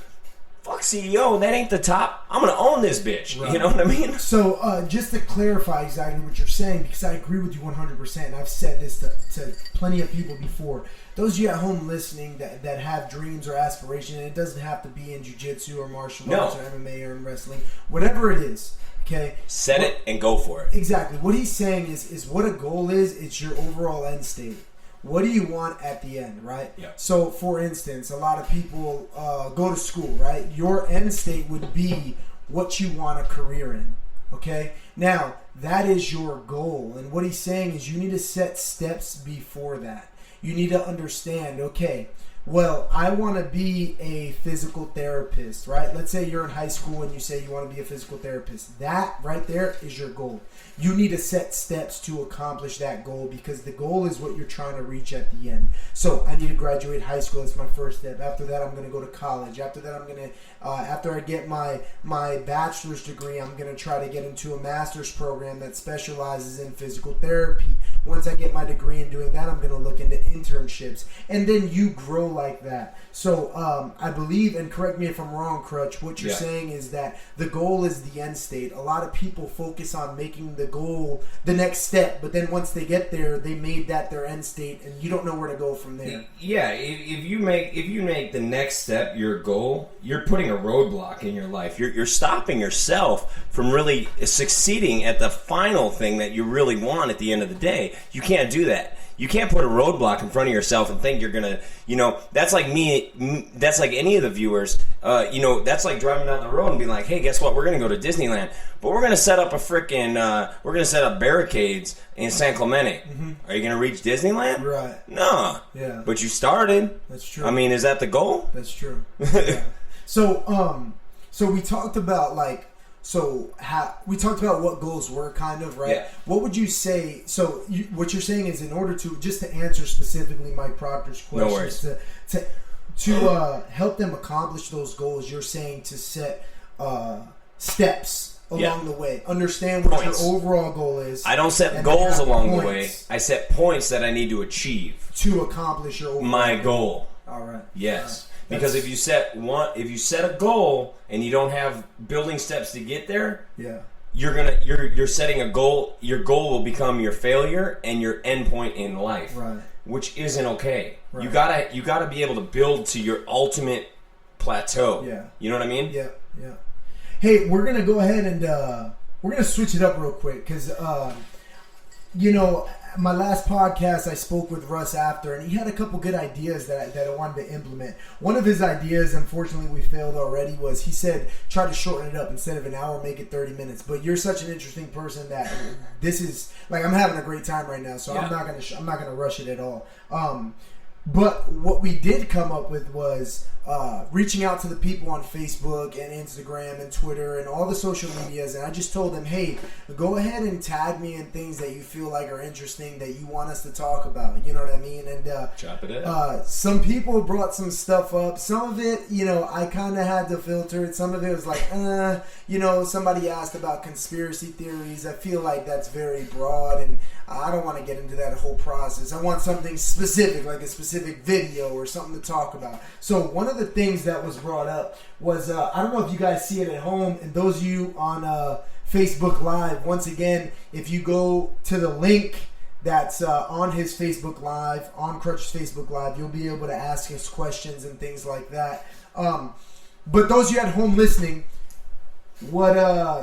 Fuck CEO, that ain't the top. I'm going to own this bitch. Right. You know what I mean? So, just to clarify exactly what you're saying, because I agree with you 100%, and I've said this to plenty of people before. Those of you at home listening that have dreams or aspirations, and it doesn't have to be in jiu-jitsu or martial arts or MMA or in wrestling, whatever it is, okay? Set it and go for it. Exactly. What he's saying is what a goal is, it's your overall end state. What do you want at the end, right? Yeah. So, for instance, a lot of people go to school, right? Your end state would be what you want a career in, okay? Now, that is your goal. And what he's saying is you need to set steps before that. You need to understand, okay, well, I want to be a physical therapist, right? Let's say you're in high school and you say you want to be a physical therapist. That right there is your goal. You need to set steps to accomplish that goal because the goal is what you're trying to reach at the end. So I need to graduate high school. That's my first step. After that, I'm going to go to college. After that, I'm going to, after I get my bachelor's degree, I'm going to try to get into a master's program that specializes in physical therapy. Once I get my degree in doing that, I'm going to look into internships. And then you grow like that. So I believe, and correct me if I'm wrong, Crutch, what you're saying is that the goal is the end state. A lot of people focus on making the goal the next step, but then once they get there, they made that their end state, and you don't know where to go from there. Yeah, if you make the next step your goal, you're putting a roadblock in your life. You're stopping yourself from really succeeding at the final thing that you really want at the end of the day. You can't do that. You can't put a roadblock in front of yourself and think you're gonna, that's like me. That's like any of the viewers. That's like driving down the road and being like, "Hey, guess what? We're gonna go to Disneyland, but we're gonna set up we're gonna set up barricades in San Clemente. Mm-hmm. Are you gonna reach Disneyland? Right? No. Yeah. But you started. That's true. I mean, is that the goal? That's true. Yeah. So we talked about we talked about what goals were, kind of, right? Yeah. What would you say? So what you're saying is, in order to answer specifically Mike Proctor's questions, to help them accomplish those goals, you're saying to set steps along the way. Understand what your overall goal is. I don't set goals along the way. I set points that I need to achieve to accomplish your overall goal. All right. Yes. Because if you set a goal and you don't have building steps to get there, you're setting a goal. Your goal will become your failure and your end point in life, Right. which isn't okay. Right. You gotta be able to build to your ultimate plateau. Yeah. You know what I mean? Yeah, yeah. Hey, we're gonna go ahead and we're gonna switch it up real quick because you know, my last podcast I spoke with Russ after, and he had a couple good ideas that I wanted to implement. One of his ideas, unfortunately, we failed already. Was he said try to shorten it up instead of an hour, make it 30 minutes. But you're such an interesting person that this is like I'm having a great time right now, so I'm not gonna rush it at all. But what we did come up with was reaching out to the people on Facebook and Instagram and Twitter and all the social medias, and I just told them, hey, go ahead and tag me in things that you feel like are interesting that you want us to talk about. You know what I mean? And chop it up. some people brought some stuff up. Some of it, you know, I kind of had to filter it. Some of it was like, you know, somebody asked about conspiracy theories. I feel like that's very broad, and I don't want to get into that whole process. I want something specific, like a specific video or something to talk about. So one of the things that was brought up was, I don't know if you guys see it at home, and those of you on Facebook Live, once again, if you go to the link that's on his Facebook Live, on Crutch's Facebook Live, you'll be able to ask us questions and things like that. But those of you at home listening, what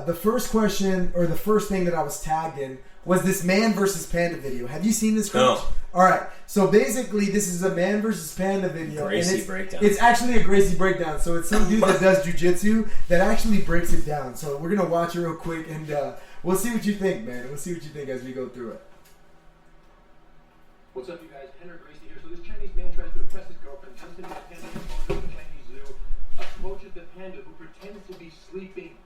the first question or the first thing that I was tagged in was this man versus panda video. Have you seen this, Crutch? No. All right. So basically, this is a man versus panda video. Gracie and breakdown. It's actually a Gracie breakdown. So it's some dude that does jujitsu that actually breaks it down. So we're gonna watch it real quick, and we'll see what you think, man. We'll see what you think as we go through it. What's up, you guys? Henry Gracie here. So this Chinese man tries to impress his girlfriend, comes into the panda enclosure at the Chinese zoo, approaches the panda who pretends to be sleeping,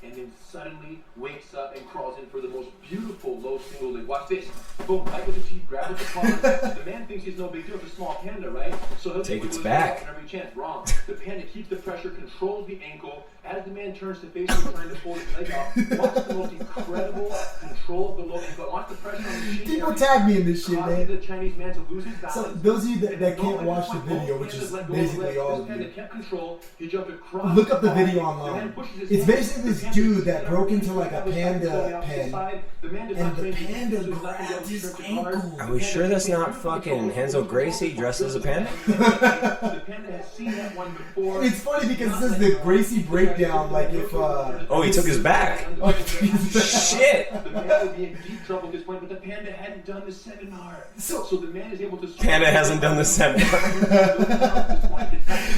and then suddenly wakes up and crawls in for the most beautiful low single leg. Watch this. Boom, right with the teeth, grab with the paws. The man thinks he's no big deal. It's a small panda, right? So he'll Take its his back. leg off every chance. Wrong. The panda keeps the pressure, controls the ankle. As the man turns to face him, trying to pull his leg out, watch the most incredible control of the low ankle. Watch the pressure on the shin. People tag me in this shit, man. The Chinese man to lose his balance. So those of you that can't watch the video, which is basically all of you, kept control. He jumped across. look up the video online. It's basically this dude that broke into like a panda pen, and the panda grabbed his ankle. Are we sure that's not fucking Henzo Gracie dressed as a panda? The panda has seen that one before. It's funny because it says the Gracie breakdown, like if Oh, he took his back. Shit. The man would be in deep trouble at this point, but the panda hadn't done the seminar. So the man is able to. Panda hasn't done the seminar.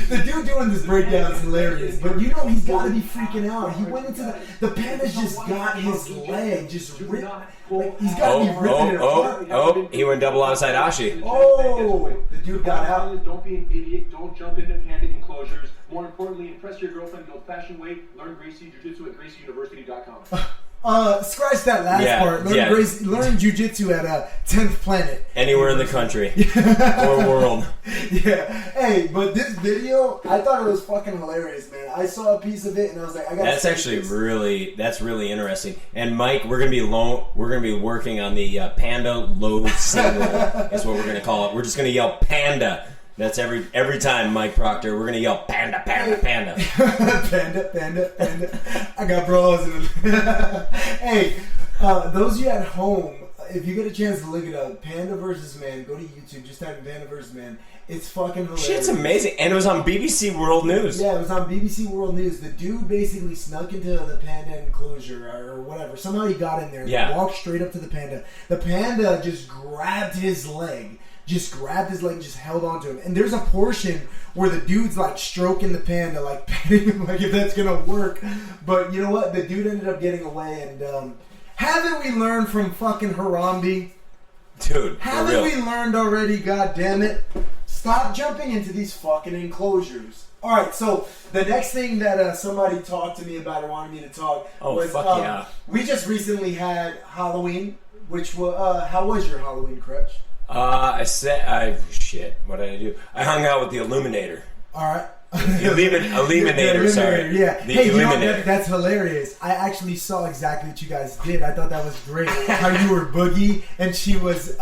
The dude doing this breakdown is hilarious, but you know he's got to be freaking out. He went into the panda's just got his leg just ripped. Like, he's got to be ripping it apart. Oh, he went double outside Ashi. Oh, the dude got out. Don't be an idiot. Don't jump into panda enclosures. More importantly, impress your girlfriend the old-fashioned way. Learn Gracie Jiu-Jitsu at GracieUniversity.com. Scratch that last part. Learn jujitsu at 10th Planet. Anywhere in the country or world. Yeah. Hey, but this video, I thought it was fucking hilarious, man. I saw a piece of it and I was like, I got. That's actually really interesting. And Mike, we're gonna be working on the panda low single. Is what we're gonna call it. We're just gonna yell panda. That's every time, Mike Proctor. We're gonna yell panda, panda, panda. Panda, panda, panda. I got bras in it. Hey, those of you at home, if you get a chance to look it up, Panda versus Man, go to YouTube. Just type in Panda versus Man. It's fucking hilarious. Shit's amazing, and it was on BBC World News. Yeah, it was on BBC World News. The dude basically snuck into the panda enclosure or whatever. Somehow he got in there. Yeah. Walked straight up to the panda. The panda just grabbed his leg. Just held onto him. And there's a portion where the dude's like stroking the panda, like petting him, like if that's gonna work. But you know what? The dude ended up getting away. And haven't we learned from fucking Harambe? Dude, Haven't we learned already? God damn it! Stop jumping into these fucking enclosures. All right, so the next thing that somebody talked to me about or wanted me to talk was yeah. We just recently had Halloween, which was how was your Halloween, Crutch? Shit, what did I do? I hung out with the Illuminator. All right. Eliminator, sorry. Yeah. The hey, Eliminator. You know, that's hilarious. I actually saw exactly what you guys did. I thought that was great. How you were Boogie and she was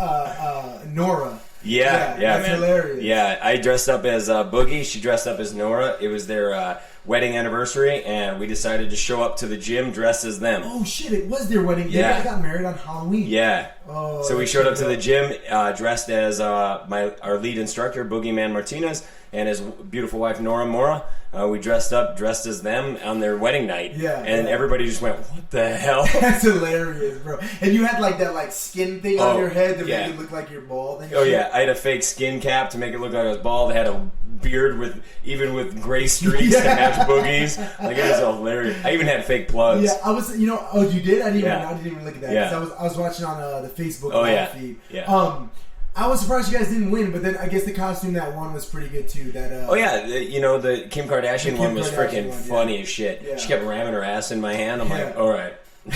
Nora. Yeah, that's man. Hilarious. Yeah, I dressed up as Boogie. She dressed up as Nora. It was their wedding anniversary, and we decided to show up to the gym dressed as them. Oh shit! It was their wedding. Yeah. They guys got married on Halloween. Yeah. Oh, so we showed up to the gym dressed as our lead instructor, Boogeyman Martinez, and his beautiful wife, Nora Mora. We dressed as them on their wedding night. Yeah. And everybody just went, what the hell? That's hilarious, bro. And you had like that like skin thing on your head to make it look like you're bald. And shit. Yeah. I had a fake skin cap to make it look like I was bald. I had a beard with gray streaks to match boogies. Like, it was hilarious. I even had fake plugs. Yeah, I was. You know, oh, you did? I didn't even look at that. Yeah. I was watching on the Facebook live feed. Yeah. I was surprised you guys didn't win, but then I guess the costume that won was pretty good too. That the Kim Kardashian one was freaking funny as shit. Yeah. She kept ramming her ass in my hand. I'm like, all right.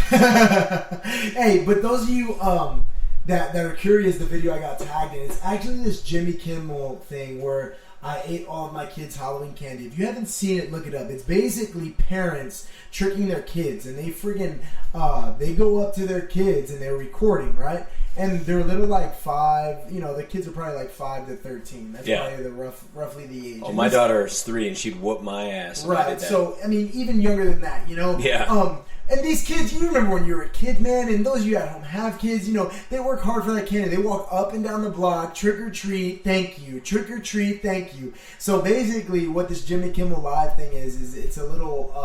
Hey, but those of you that are curious, the video I got tagged in, it's actually this Jimmy Kimmel thing where I ate all of my kids' Halloween candy. If you haven't seen it, look it up. It's basically parents tricking their kids, and they friggin' they go up to their kids and they're recording, right? And they're little like 5, the kids are probably like 5 to 13. That's probably roughly the age. Oh, my daughter is 3 and she'd whoop my ass. Right. So, I mean, even younger than that, Yeah. And these kids, you remember when you were a kid, man, and those of you at home have kids, they work hard for that candy. They walk up and down the block, trick or treat, thank you. Trick or treat, thank you. So basically what this Jimmy Kimmel Live thing is it's a little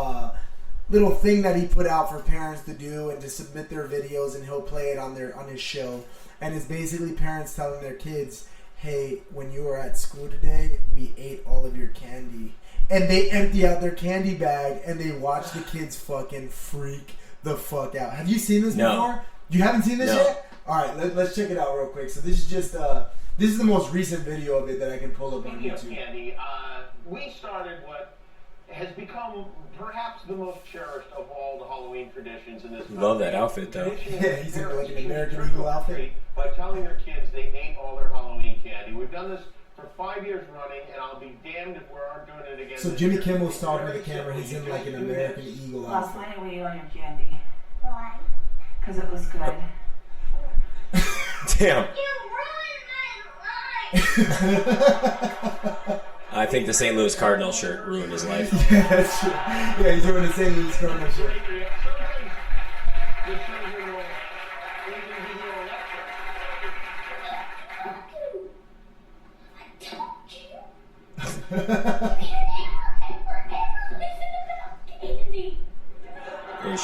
thing that he put out for parents to do and to submit their videos, and he'll play it on his show. And it's basically parents telling their kids, hey, when you were at school today, we ate all of your candy. And they empty out their candy bag and they watch the kids fucking freak the fuck out. Have you seen this before? You haven't seen this yet? Alright, let's check it out real quick. So this is just this is the most recent video of it that I can pull up on YouTube. Candy, we started what has become perhaps the most cherished of all the Halloween traditions in this country. Love that outfit, though. Yeah, he's in like an American Eagle outfit. By telling their kids they ate all their Halloween candy. We've done this for 5 years running, and I'll be damned if we aren't doing it again. So Jimmy Kimmel's talking to the camera. He's in like an American Eagle outfit. Why didn't we eat all your candy? Why? Because it was good. Damn. You ruined my life! I think the St. Louis Cardinal shirt ruined his life. Yeah, that's true. Yeah, he's wearing the St. Louis Cardinal shirt.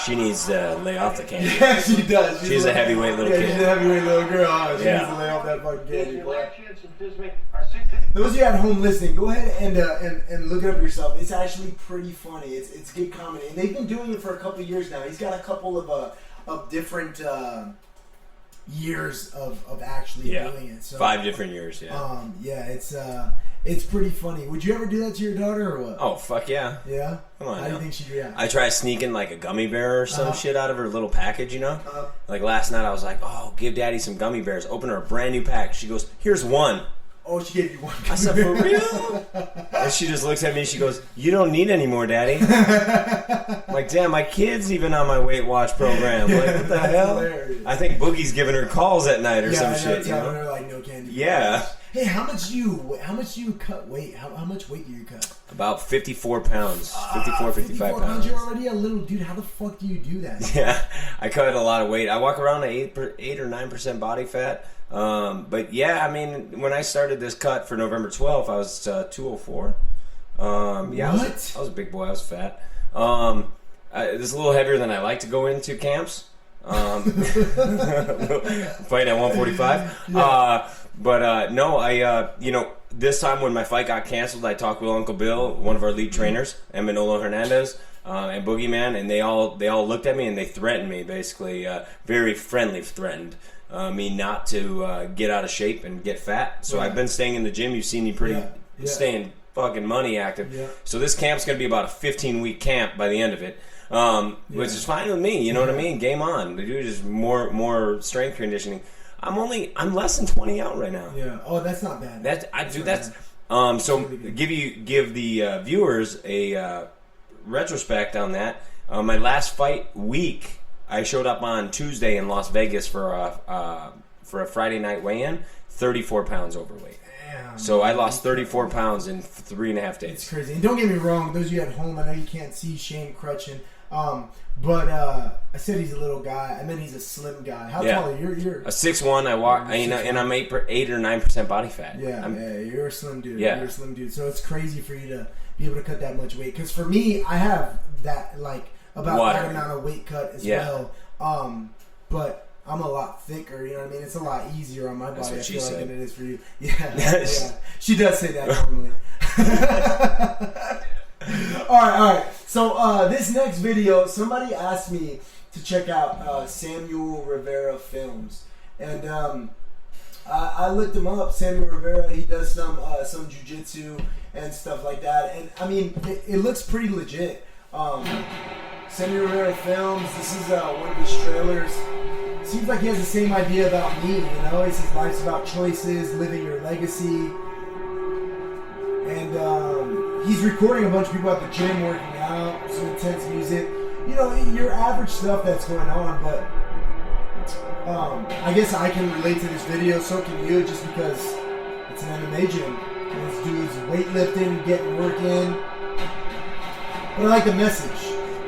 She needs to lay off the candy. Yeah, she does. She's a heavyweight little kid. She's a heavyweight little girl. Huh? She needs to lay off that fucking candy. Those of you at home listening, go ahead and look it up yourself. It's actually pretty funny. It's good comedy, and they've been doing it for a couple of years now. He's got a couple of different years of actually doing it. So 5 different years. Yeah. It's pretty funny. Would you ever do that to your daughter or what? Oh, fuck yeah. Yeah? Come on. How do you think she'd react? I tried sneaking like a gummy bear or some shit out of her little package, Like last night I was like, oh, give daddy some gummy bears. Open her a brand new pack. She goes, here's one. Oh, she gave you one. I said, for real? And she just looks at me and she goes, you don't need any more, daddy. I'm like, damn, my kid's even on my Weight Watch program. Like, what the hell? Hilarious. I think Boogie's giving her calls at night or some shit. Telling her like no candy. Yeah. Hey, how much do you cut weight? How much weight do you cut? About 54 pounds. 55 pounds. You're already a little dude. How the fuck do you do that? Yeah, I cut a lot of weight. I walk around at 8 or 9% body fat. But yeah, I mean, when I started this cut for November 12th, I was 204. Yeah, what? I was a big boy. I was fat. It was a little heavier than I like to go into camps. Fighting at 145. Yeah. No, this time when my fight got canceled, I talked with Uncle Bill, one of our lead trainers, and Manolo Hernandez, and Boogeyman, and they all looked at me and they threatened me, basically, very friendly threatened me not to get out of shape and get fat. So I've been staying in the gym. You've seen me staying fucking money active. Yeah. So this camp's going to be about a 15-week camp by the end of it. Which is fine with me, you know what I mean? Game on. We do just more strength conditioning. I'm less than 20 out right now. Yeah. Oh, that's not bad. So give the viewers a retrospect on that. My last fight week, I showed up on Tuesday in Las Vegas for a Friday night weigh-in. 34 pounds overweight. Damn. So I lost 34 pounds in 3.5 days. It's crazy. And don't get me wrong, those of you at home, I know you can't see Shane Kruchten. But I said he's a little guy. I meant he's a slim guy. How tall are you? You're a 6'1". I walk, and I'm 8 or 9% body fat. Yeah, you're a slim dude. Yeah. You're a slim dude. So it's crazy for you to be able to cut that much weight. Because for me, I have that about that amount of weight cut as well. But I'm a lot thicker. You know what I mean? It's a lot easier on my body. I feel like than it is for you. Yeah, yeah. She does say that normally. All right. So this next video, somebody asked me to check out Samuel Rivera films, and I looked him up. Samuel Rivera, he does some jiu-jitsu and stuff like that, and I mean it looks pretty legit. Samuel Rivera films. This is one of his trailers. Seems like he has the same idea about me. You know, he says life's about choices, living your legacy. And he's recording a bunch of people at the gym working out, some intense music. You know, your average stuff that's going on, but I guess I can relate to this video, so can you, just because it's an MMA gym. And this dude's weightlifting, getting work in. But I like the message.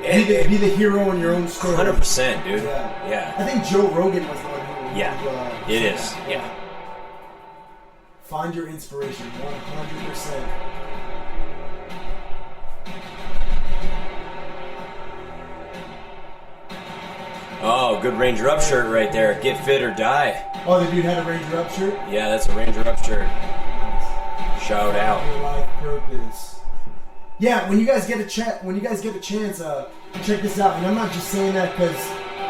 Be the hero in your own story. 100%, dude. Yeah. I think Joe Rogan was the one who it is. Yeah. Find your inspiration, 100%. Oh, good Ranger Up shirt right there. Get fit or die. Oh, the dude had a Ranger Up shirt? Yeah, that's a Ranger Up shirt. Shout out. Your life purpose. Yeah, when you guys get a chance, check this out. And I'm not just saying that because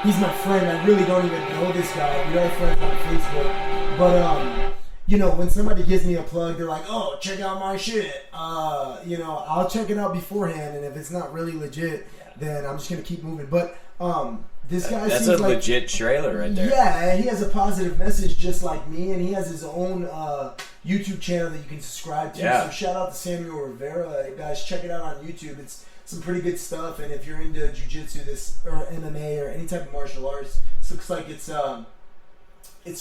he's my friend. I really don't even know this guy. We are friends on Facebook. But you know, when somebody gives me a plug, they're like, "Oh, check out my shit." You know, I'll check it out beforehand, and if it's not really legit, then I'm just gonna keep moving. But this guy that's seems a like, legit trailer right there. Yeah, he has a positive message just like me, and he has his own YouTube channel that you can subscribe to. Yeah. So shout out to Samuel Rivera, guys. Check it out on YouTube. It's some pretty good stuff, and if you're into jiu-jitsu, or MMA or any type of martial arts, this looks like it's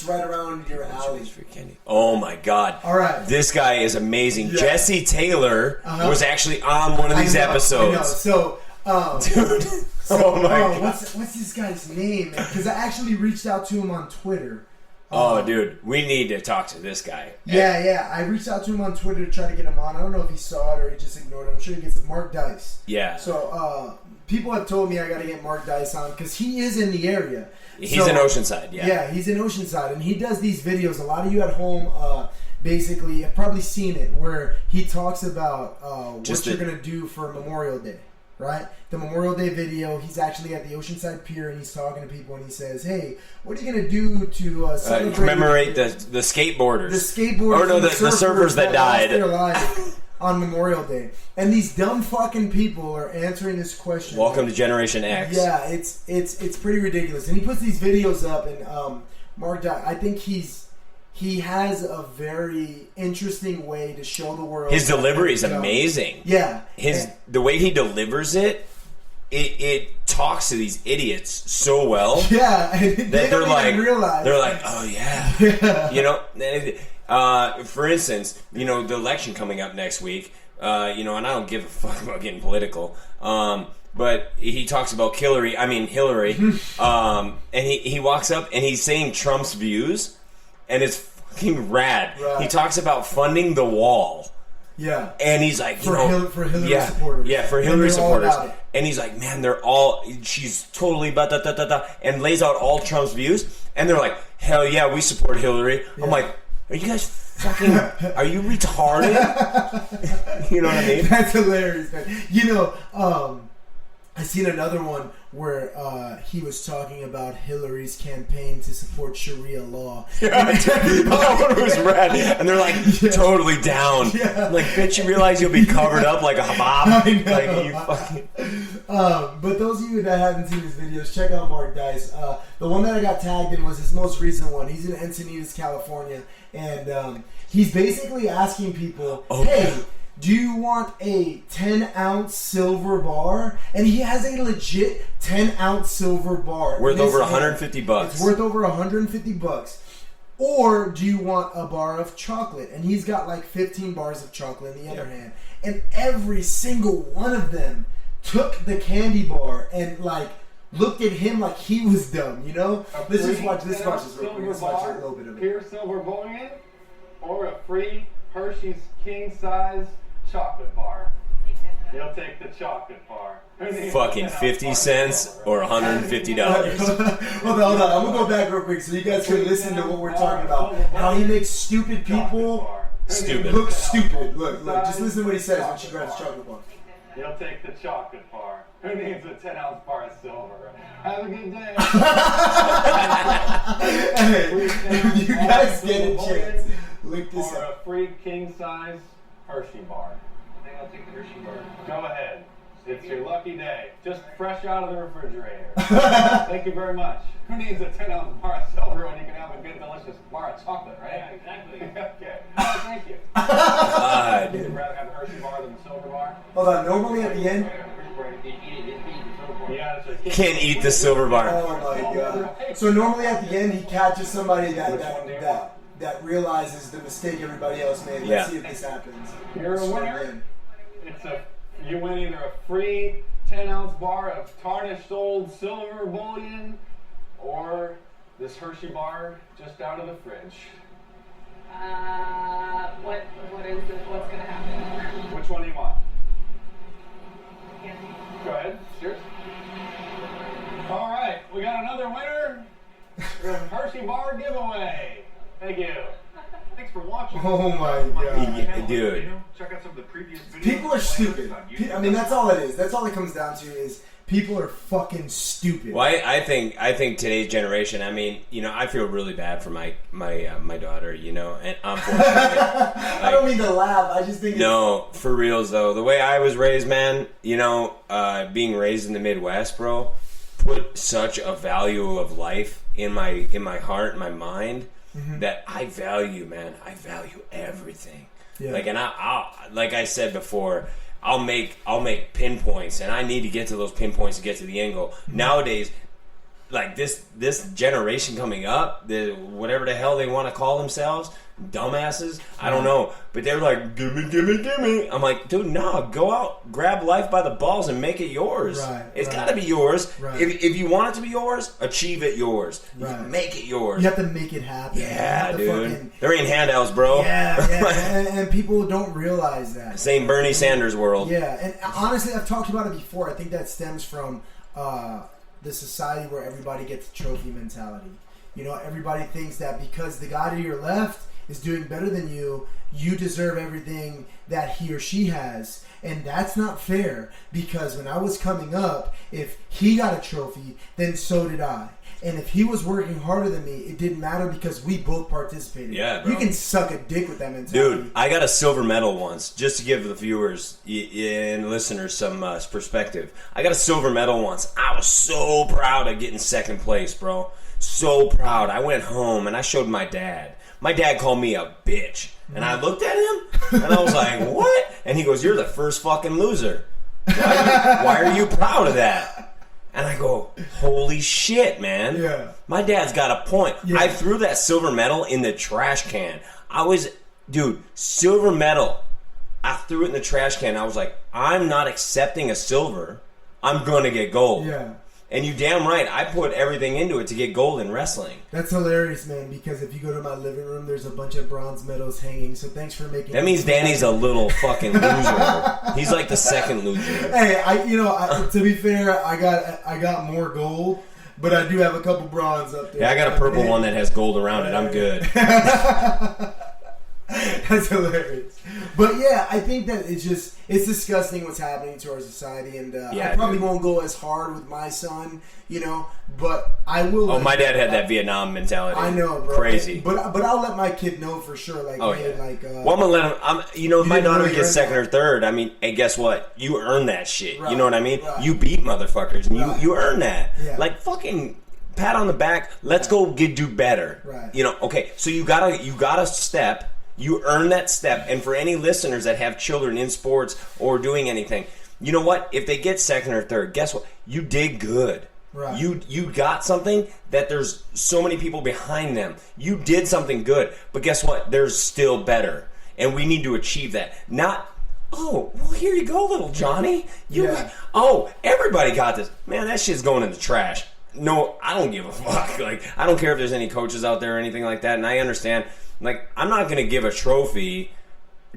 right around your alley. Oh my God! All right, this guy is amazing. Yeah. Jesse Taylor was actually on one of these episodes. I know. So, dude. Oh my God! What's this guy's name? Because I actually reached out to him on Twitter. Oh, dude, we need to talk to this guy. Yeah. I reached out to him on Twitter to try to get him on. I don't know if he saw it or he just ignored it. I'm sure he gets it. Mark Dice. Yeah. So, people have told me I got to get Mark Dice on because he is in the area. He's in Oceanside, yeah. Yeah, he's in Oceanside, and he does these videos. A lot of you at home, basically, have probably seen it, where he talks about what you're going to do for Memorial Day. Right? The Memorial Day video, he's actually at the Oceanside Pier and he's talking to people and he says, "Hey, what are you going to do to celebrate commemorate the skateboarders? The skateboarders. Or no, the surfers that died. Lost their life on Memorial Day." And these dumb fucking people are answering this question. Welcome to Generation X. Yeah, it's pretty ridiculous. And he puts these videos up, and Mark, I think he has a very interesting way to show the world. His delivery is amazing. Yeah. The way he delivers it talks to these idiots so well. Yeah, and they don't even realize. They're like, "Oh yeah." You know, for instance, you know, the election coming up next week, you know, and I don't give a fuck about getting political. But he talks about Hillary, and he walks up and he's saying Trump's views. And it's fucking rad. Right. He talks about funding the wall. Yeah. And he's like, for Hillary supporters. Yeah, for Hillary supporters. And he's like, man, she's totally and lays out all Trump's views. And they're like, hell yeah, we support Hillary. Yeah. I'm like, are you guys fucking, are you retarded? You know what I mean? That's hilarious, man. You know, I seen another one where he was talking about Hillary's campaign to support Sharia law. Yeah, that one was rad. And they're like, totally down. Yeah. I'm like, bitch, you realize you'll be covered up like a habab? I know. Like, you fucking... but those of you that haven't seen his videos, check out Mark Dice. The one that I got tagged in was his most recent one. He's in Encinitas, California. And he's basically asking people, hey, do you want a 10-ounce silver bar? And he has a legit 10-ounce silver bar. Worth over $150. It's worth over $150. Or do you want a bar of chocolate? And he's got like 15 bars of chocolate in the other hand. And every single one of them took the candy bar and like looked at him like he was dumb, you know? Let's just watch this real quick. Let's watch a little bit of it. Pure silver bullion or a free Hershey's king size chocolate bar. You'll take the chocolate bar. Fucking 50 cents or $150. Hold on. I'm gonna go back real quick so you guys can listen to what we're talking about. How he makes stupid people look stupid. Look. Just listen to what he says when she grabs the chocolate bar. You'll take the chocolate bar. Who needs a 10-ounce bar of silver? Have a good day. Hey, you guys get a chance. Look this Or up. a free king size Hershey bar. I think I'll take the Hershey bar. Go ahead. It's your lucky day. Just fresh out of the refrigerator. Thank you very much. Who needs a 10-ounce bar of silver when you can have a good, delicious bar of chocolate, right? Yeah, exactly. Okay. Oh, thank you. God, Would you dude. rather have the Hershey bar than the silver bar? Hold on. Normally at the end. Yeah, that's right. Can't eat the silver bar. Oh my god. So normally at the end he catches somebody that realizes the mistake everybody else made. Let's Yeah. see if this happens. You're a Swear winner. again. You win either a free 10-ounce bar of tarnished old silver bullion or this Hershey bar just out of the fridge. What is it? What's gonna happen? Which one do you want? Yeah. Go ahead. Cheers. All right, we got another winner. The Hershey bar giveaway. Thank you. Thanks for watching. Oh my god. Yeah, dude. Check out some of the previous videos. People are stupid. I mean, that's all it is. That's all it comes down to is people are fucking stupid. Well, I think today's generation. I mean, you know, I feel really bad for my daughter. You know, and unfortunately, I don't mean to laugh. I just think no, for reals though. The way I was raised, man. You know, being raised in the Midwest, bro, put such a value of life in my heart, and my mind. Mm-hmm. That I value, man. I value everything. Yeah. Like, and I'll like I said before, I'll make pinpoints, and I need to get to those pinpoints to get to the end goal. Mm-hmm. Nowadays, like this generation coming up, whatever the hell they want to call themselves, dumbasses. I don't know, but they're like, gimme. I'm like, dude, nah, go out, grab life by the balls, and make it yours. Right, it's right. got to be yours. Right. If you want it to be yours, achieve it yours. Right. Make it yours. you have to make it happen. Yeah, You have to dude. There ain't handouts, bro. Yeah, and people don't realize that. Same Bernie Sanders world. Yeah, and honestly, I've talked about it before. I think that stems from the society where everybody gets a trophy mentality. You know, everybody thinks that because the guy to your left is doing better than you, you deserve everything that he or she has. And that's not fair, because when I was coming up, if he got a trophy, then so did I. And if he was working harder than me, it didn't matter because we both participated. Yeah, bro. You can suck a dick with that mentality. Dude, I got a silver medal once, just to give the viewers and listeners some perspective. I got a silver medal once. I was so proud of getting second place, bro. So proud. I went home and I showed my dad. My dad called me a bitch. And I looked at him and I was like, what? And he goes, you're the first fucking loser. Why are you proud of that? And I go, holy shit, man. Yeah. My dad's got a point. Yeah. I threw that silver medal in the trash can. Dude, silver medal. I threw it in the trash can. I was like, I'm not accepting a silver. I'm going to get gold. Yeah. And you damn right, I put everything into it to get gold in wrestling. That's hilarious, man, because if you go to my living room, there's a bunch of bronze medals hanging, so thanks for making That means Danny's a little fucking loser. He's like the second loser. Hey, to be fair, I got more gold, but I do have a couple bronze up there. Yeah, I got a purple one that has gold around it. I'm good. That's hilarious. But yeah, I think that it's disgusting what's happening to our society, and I probably won't go as hard with my son, you know, but I will. Oh, my dad had that Vietnam mentality. I know, bro. Crazy. But I'll let my kid know for sure. Like, oh, hey, yeah. like. Well, I'm gonna let him. If my didn't daughter really gets earn second that. or third, I mean, hey, guess what? You earn that shit. Right, You know what I mean? right. You beat motherfuckers, and Right. you earn that. Yeah. Like fucking pat on the back. Let's go do better. Right. You know? Okay. So you gotta step. You earn that step. And for any listeners that have children in sports or doing anything, you know what? If they get second or third, guess what? You did good. Right. You got something that there's so many people behind them. You did something good, but guess what? There's still better, and we need to achieve that. Not, oh, well, here you go, little Johnny. Oh, everybody got this. Man, that shit's going in the trash. No, I don't give a fuck. Like, I don't care if there's any coaches out there or anything like that, and I understand. Like, I'm not going to give a trophy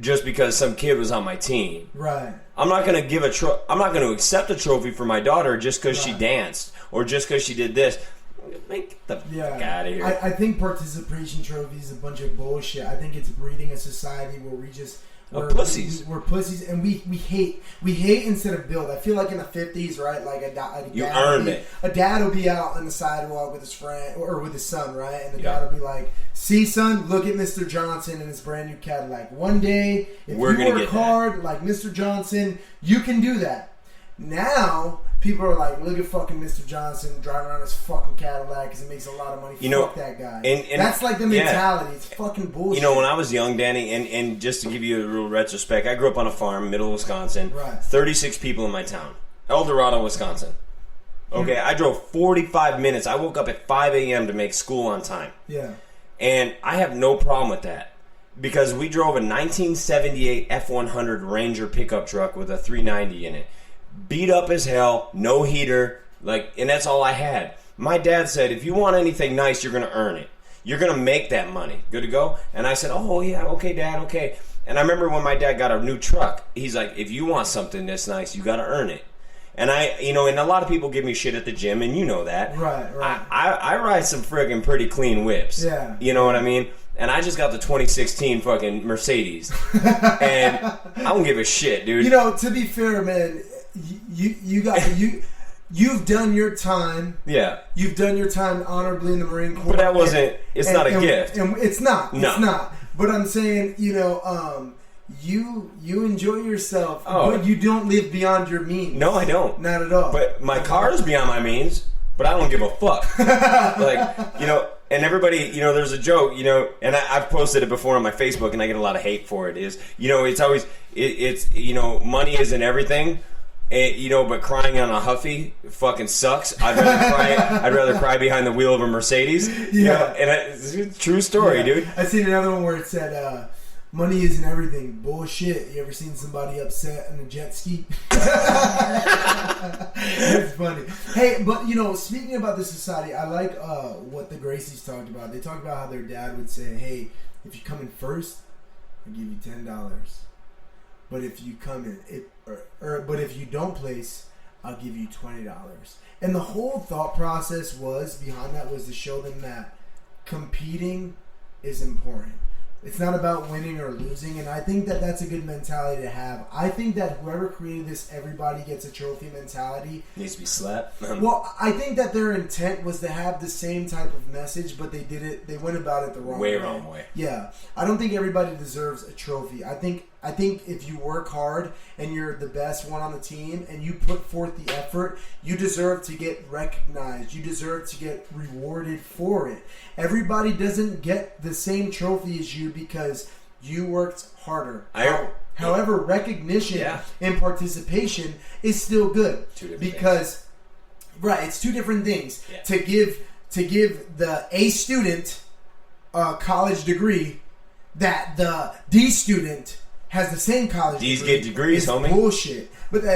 just because some kid was on my team. Right. I'm not going to I'm not going to accept a trophy for my daughter just because she danced or just because she did this. Make the fuck out of here. I think participation trophies is a bunch of bullshit. I think it's breeding a society where we're pussies. We're pussies, and we hate instead of build. I feel like in the 50s, right? Like a dad will be out on the sidewalk with his friend or with his son, right? And the dad will be like, "See, son, look at Mr. Johnson and his brand new Cadillac. One day, if you work hard like Mr. Johnson, you can do that." Now people are like, "Look at fucking Mr. Johnson driving around his fucking Cadillac because he makes a lot of money." Fuck that guy. And that's like the mentality. It's fucking bullshit. When I was young, Danny, and just to give you a real retrospect, I grew up on a farm, middle of Wisconsin. Right. 36 people in my town. El Dorado, Wisconsin. Okay, I drove 45 minutes. I woke up at 5 a.m. to make school on time. Yeah. And I have no problem with that. Because we drove a 1978 F100 Ranger pickup truck with a 390 in it. Beat up as hell, no heater, and that's all I had. My dad said, if you want anything nice, you're going to earn it. You're going to make that money. Good to go? And I said, oh, yeah, okay, Dad, okay. And I remember when my dad got a new truck, he's like, if you want something this nice, you got to earn it. And and a lot of people give me shit at the gym, and you know that. Right. I ride some friggin' pretty clean whips. Yeah. You know what I mean? And I just got the 2016 fucking Mercedes. And I don't give a shit, dude. To be fair, man, you've done your time. Yeah. You've done your time honorably in the Marine Corps. But that wasn't. It's not a gift. And it's not. No. It's not. But I'm saying, you enjoy yourself, but you don't live beyond your means. No, I don't. Not at all. But my car is beyond my means. But I don't give a fuck. And everybody, there's a joke, and I've posted it before on my Facebook, and I get a lot of hate for it. It's always, money isn't everything. But crying on a Huffy fucking sucks. I'd rather cry behind the wheel of a Mercedes. Yeah, and it's a true story, dude. I seen another one where it said, "Money isn't everything." Bullshit. You ever seen somebody upset on a jet ski? It's funny. Hey, but speaking about the society, I like what the Gracies talked about. They talked about how their dad would say, "Hey, if you come in first, I'll give you $10. But if you come in, but if you don't place, I'll give you $20." And the whole thought process behind that was to show them that competing is important. It's not about winning or losing, and I think that that's a good mentality to have. I think that whoever created this everybody gets a trophy mentality needs to be slapped. Well, I think that their intent was to have the same type of message, but they went about it the wrong way. Wrong way. Yeah. I don't think everybody deserves a trophy. I think if you work hard and you're the best one on the team and you put forth the effort, you deserve to get recognized. You deserve to get rewarded for it. Everybody doesn't get the same trophy as you because you worked harder. However, recognition and participation is still good. Two different because right, it's two different things. Yeah. To give the A student a college degree that the D student has the same college D's degree. get degrees, it's homie. bullshit. But to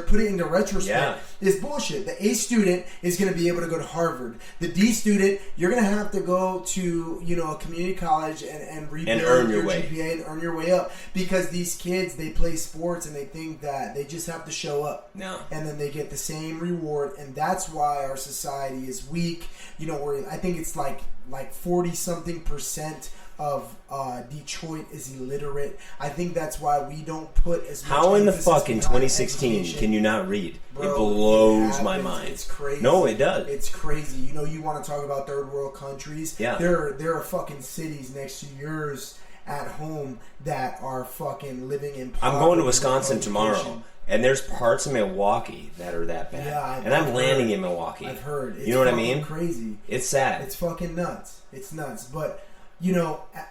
put it into retrospect, it's bullshit. The A student is going to be able to go to Harvard. The D student, you're going to have to go to a community college and rebuild your GPA and earn your way up. Because these kids, they play sports and they think that they just have to show up. No. And then they get the same reward, and that's why our society is weak. Where I think it's like 40-something% of Detroit is illiterate. I think that's why we don't put as much. How in the emphasis fuck in behind 2016 education. can you not read? Bro, it blows my mind. It's crazy. No, it does. It's crazy. You want to talk about third world countries? Yeah. There are fucking cities next to yours at home that are fucking living in poverty. I'm going to Wisconsin tomorrow. And there's parts of Milwaukee that are that bad. Yeah, I'm landing in Milwaukee. I've heard. It's you know what I mean? Crazy. It's sad. It's fucking nuts. It's nuts. But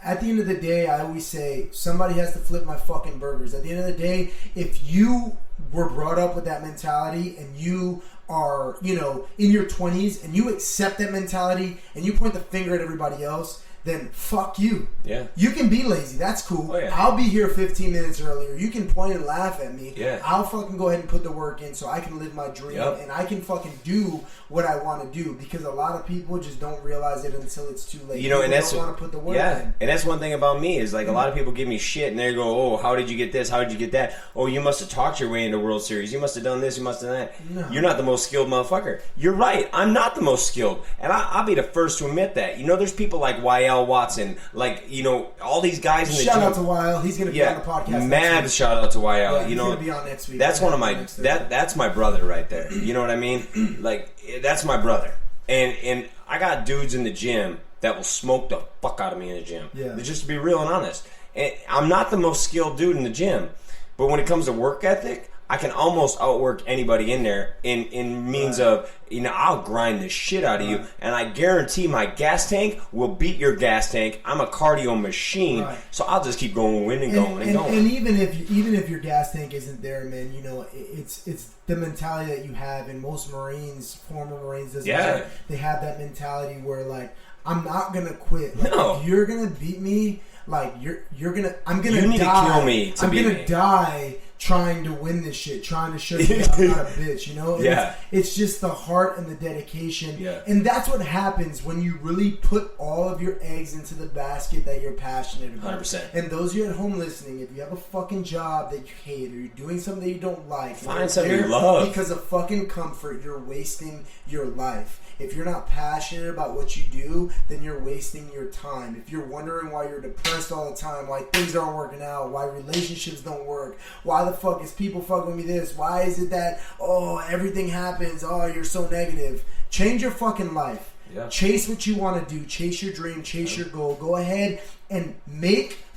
at the end of the day, I always say somebody has to flip my fucking burgers. At the end of the day, if you were brought up with that mentality and you are, you know, in your 20s and you accept that mentality and you point the finger at everybody else, then fuck you. Yeah. You can be lazy. That's cool. Oh, yeah. I'll be here 15 minutes earlier. You can point and laugh at me. Yeah. I'll fucking go ahead and put the work in so I can live my dream and I can fucking do what I want to do, because a lot of people just don't realize it until it's too late. You know, and that's don't want to put the work in. And that's one thing about me is like a lot of people give me shit and they go, "Oh, how did you get this? How did you get that? Oh, you must have talked your way into World Series. You must have done this. You must have done that." No. You're not the most skilled motherfucker. You're right. I'm not the most skilled, and I'll be the first to admit that. You know, there's people like YL Watson, like, you know, all these guys in the Shout gym. out to Weil. He's gonna be on the podcast. Mad shout out to YL. Yeah, you he's know, gonna be on next week. that's one of my that's my brother right there. You know what I mean? Like, that's my brother. And I got dudes in the gym that will smoke the fuck out of me in the gym. Yeah. Just to be real and honest. And I'm not the most skilled dude in the gym, but when it comes to work ethic, I can almost outwork anybody in there in means of, you know, I'll grind the shit out of you, and I guarantee my gas tank will beat your gas tank. I'm a cardio machine, so I'll just keep going and going. And even if your gas tank isn't there, man, you know, it's the mentality that you have, and most Marines, former Marines, doesn't matter, they have that mentality where, like, I'm not gonna quit. Like, if you're gonna beat me, like, I'm gonna you need die. to kill me to I'm beat gonna me. die trying to win this shit, trying to show you that I'm not a bitch, you know? And it's just the heart and the dedication. Yeah. And that's what happens when you really put all of your eggs into the basket that you're passionate about. 100%. And those of you at home listening, if you have a fucking job that you hate, or you're doing something that you don't like, find something you love. Because of fucking comfort, you're wasting your life. If you're not passionate about what you do, then you're wasting your time. If you're wondering why you're depressed all the time, why things aren't working out, why relationships don't work, why the fuck is people fucking with me this, why is it that, oh, everything happens, oh, you're so negative. Change your fucking life. Yeah. Chase what you want to do. Chase your dream. Chase your goal. Go ahead and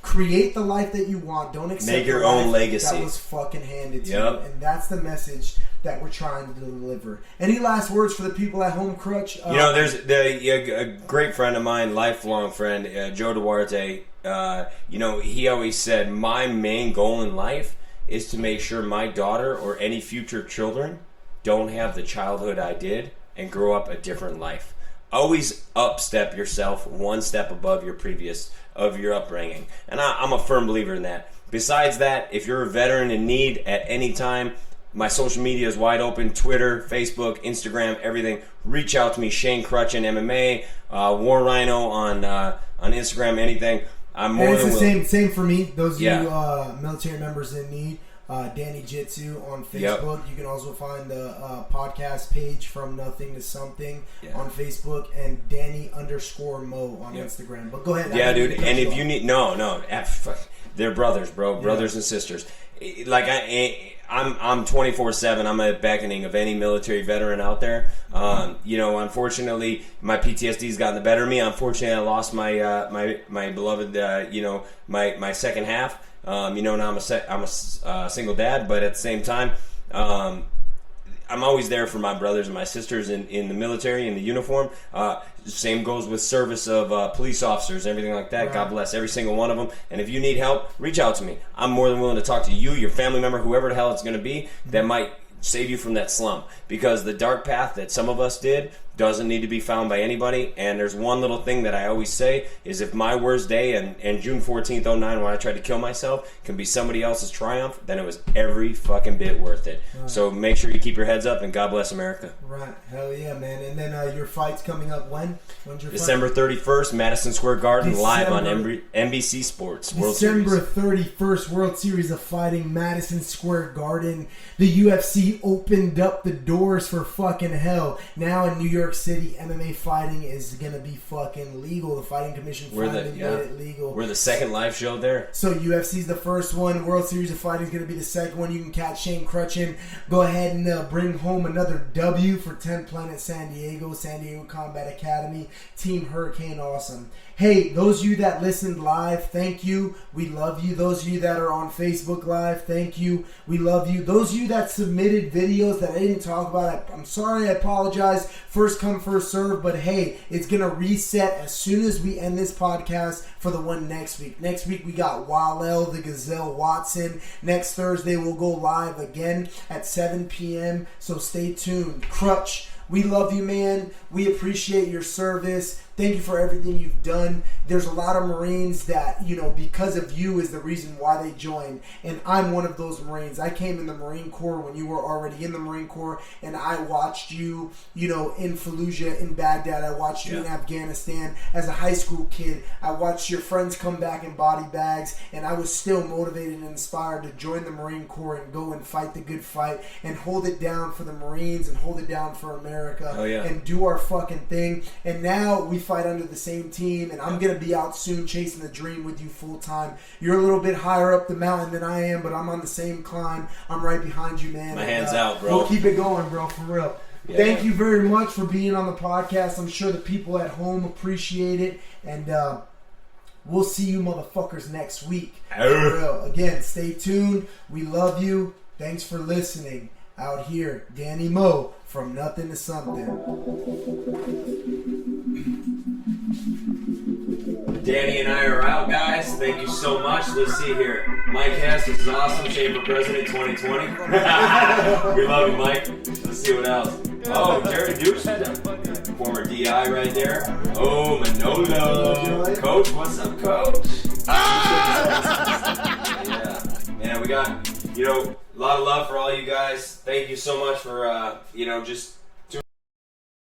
create the life that you want. Don't accept Make your own legacy. that was fucking handed to you. And that's the message that we're trying to deliver. Any last words for the people at home, Crutch? You know, there's a great friend of mine, lifelong friend, Joe Duarte. You know, he always said, my main goal in life is to make sure my daughter or any future children don't have the childhood I did and grow up a different life. Always upstep yourself one step above your upbringing. And I'm a firm believer in that. Besides that, if you're a veteran in need at any time, my social media is wide open. Twitter, Facebook, Instagram, everything. Reach out to me, Shane Kruchten MMA, War Rhino on Instagram, anything. I'm more than willing. Same for me. Those of you military members in need, Danny Jitsu on Facebook. You can also find the podcast page From Nothing to Something on Facebook, and Danny_Mo on Instagram. But go ahead. Yeah, dude. And if you need, they're brothers, bro. Brothers and sisters. Like I'm 24/7. I'm at beckoning of any military veteran out there. You know, unfortunately, my PTSD's gotten the better of me. Unfortunately, I lost my my beloved, you know, my second half. You know, now I'm a single dad, but at the same time, I'm always there for my brothers and my sisters in the military, in the uniform. Same goes with service of police officers, everything like that. Right. God bless every single one of them. And if you need help, reach out to me. I'm more than willing to talk to you, your family member, whoever the hell it's going to be, that might save you from that slump. Because the dark path that some of us did doesn't need to be found by anybody. And there's one little thing that I always say is, if my worst day and June 14th, 09, when I tried to kill myself, can be somebody else's triumph, then it was every fucking bit worth it. Right. So make sure you keep your heads up, and God bless America. Right. Hell yeah, man. And then your fight's coming up when? When's your December fight? 31st, Madison Square Garden, live on NBC Sports. World December Series. 31st, World Series of Fighting, Madison Square Garden. The UFC opened up the doors for fucking hell. Now in New York City, MMA fighting is gonna be fucking legal. The Fighting Commission finally made it legal. We're the second live show there. So UFC's the first one. World Series of Fighting is gonna be the second one. You can catch Shane Kruchten. Go ahead and bring home another W for 10 Planet San Diego Combat Academy. Team Hurricane Awesome. Hey, those of you that listened live, thank you. We love you. Those of you that are on Facebook Live, thank you. We love you. Those of you that submitted videos that I didn't talk about, I'm sorry. I apologize. First first come, first serve, but hey, it's going to reset as soon as we end this podcast for the one next week. Next week, we got Wallel, the Gazelle Watson. Next Thursday, we'll go live again at 7 p.m., so stay tuned. Crutch, we love you, man. We appreciate your service. Thank you for everything you've done. There's a lot of Marines that, because of you is the reason why they joined. And I'm one of those Marines. I came in the Marine Corps when you were already in the Marine Corps, and I watched you, in Fallujah, in Baghdad. I watched you in Afghanistan as a high school kid. I watched your friends come back in body bags, and I was still motivated and inspired to join the Marine Corps and go and fight the good fight and hold it down for the Marines and hold it down for America and do our fucking thing. And now we fight under the same team, and I'm gonna be out soon chasing the dream with you full time. You're a little bit higher up the mountain than I am, but I'm on the same climb. I'm right behind you, man. My hands out, bro. We'll keep it going, bro, for real. Yeah. Thank you very much for being on the podcast. I'm sure the people at home appreciate it, and we'll see you motherfuckers next week. For real. Again, stay tuned. We love you. Thanks for listening. Out here, Danny Moe from Nothing to Something. Danny and I are out, guys. Thank you so much. Let's see here. Mike Hess, this is awesome. Shane for President 2020. We love you, Mike. Let's see what else. Oh, Jerry Dukes, former DI right there. Oh, Manolo. Coach, what's up, Coach? Yeah. Man, we got, a lot of love for all you guys. Thank you so much for, just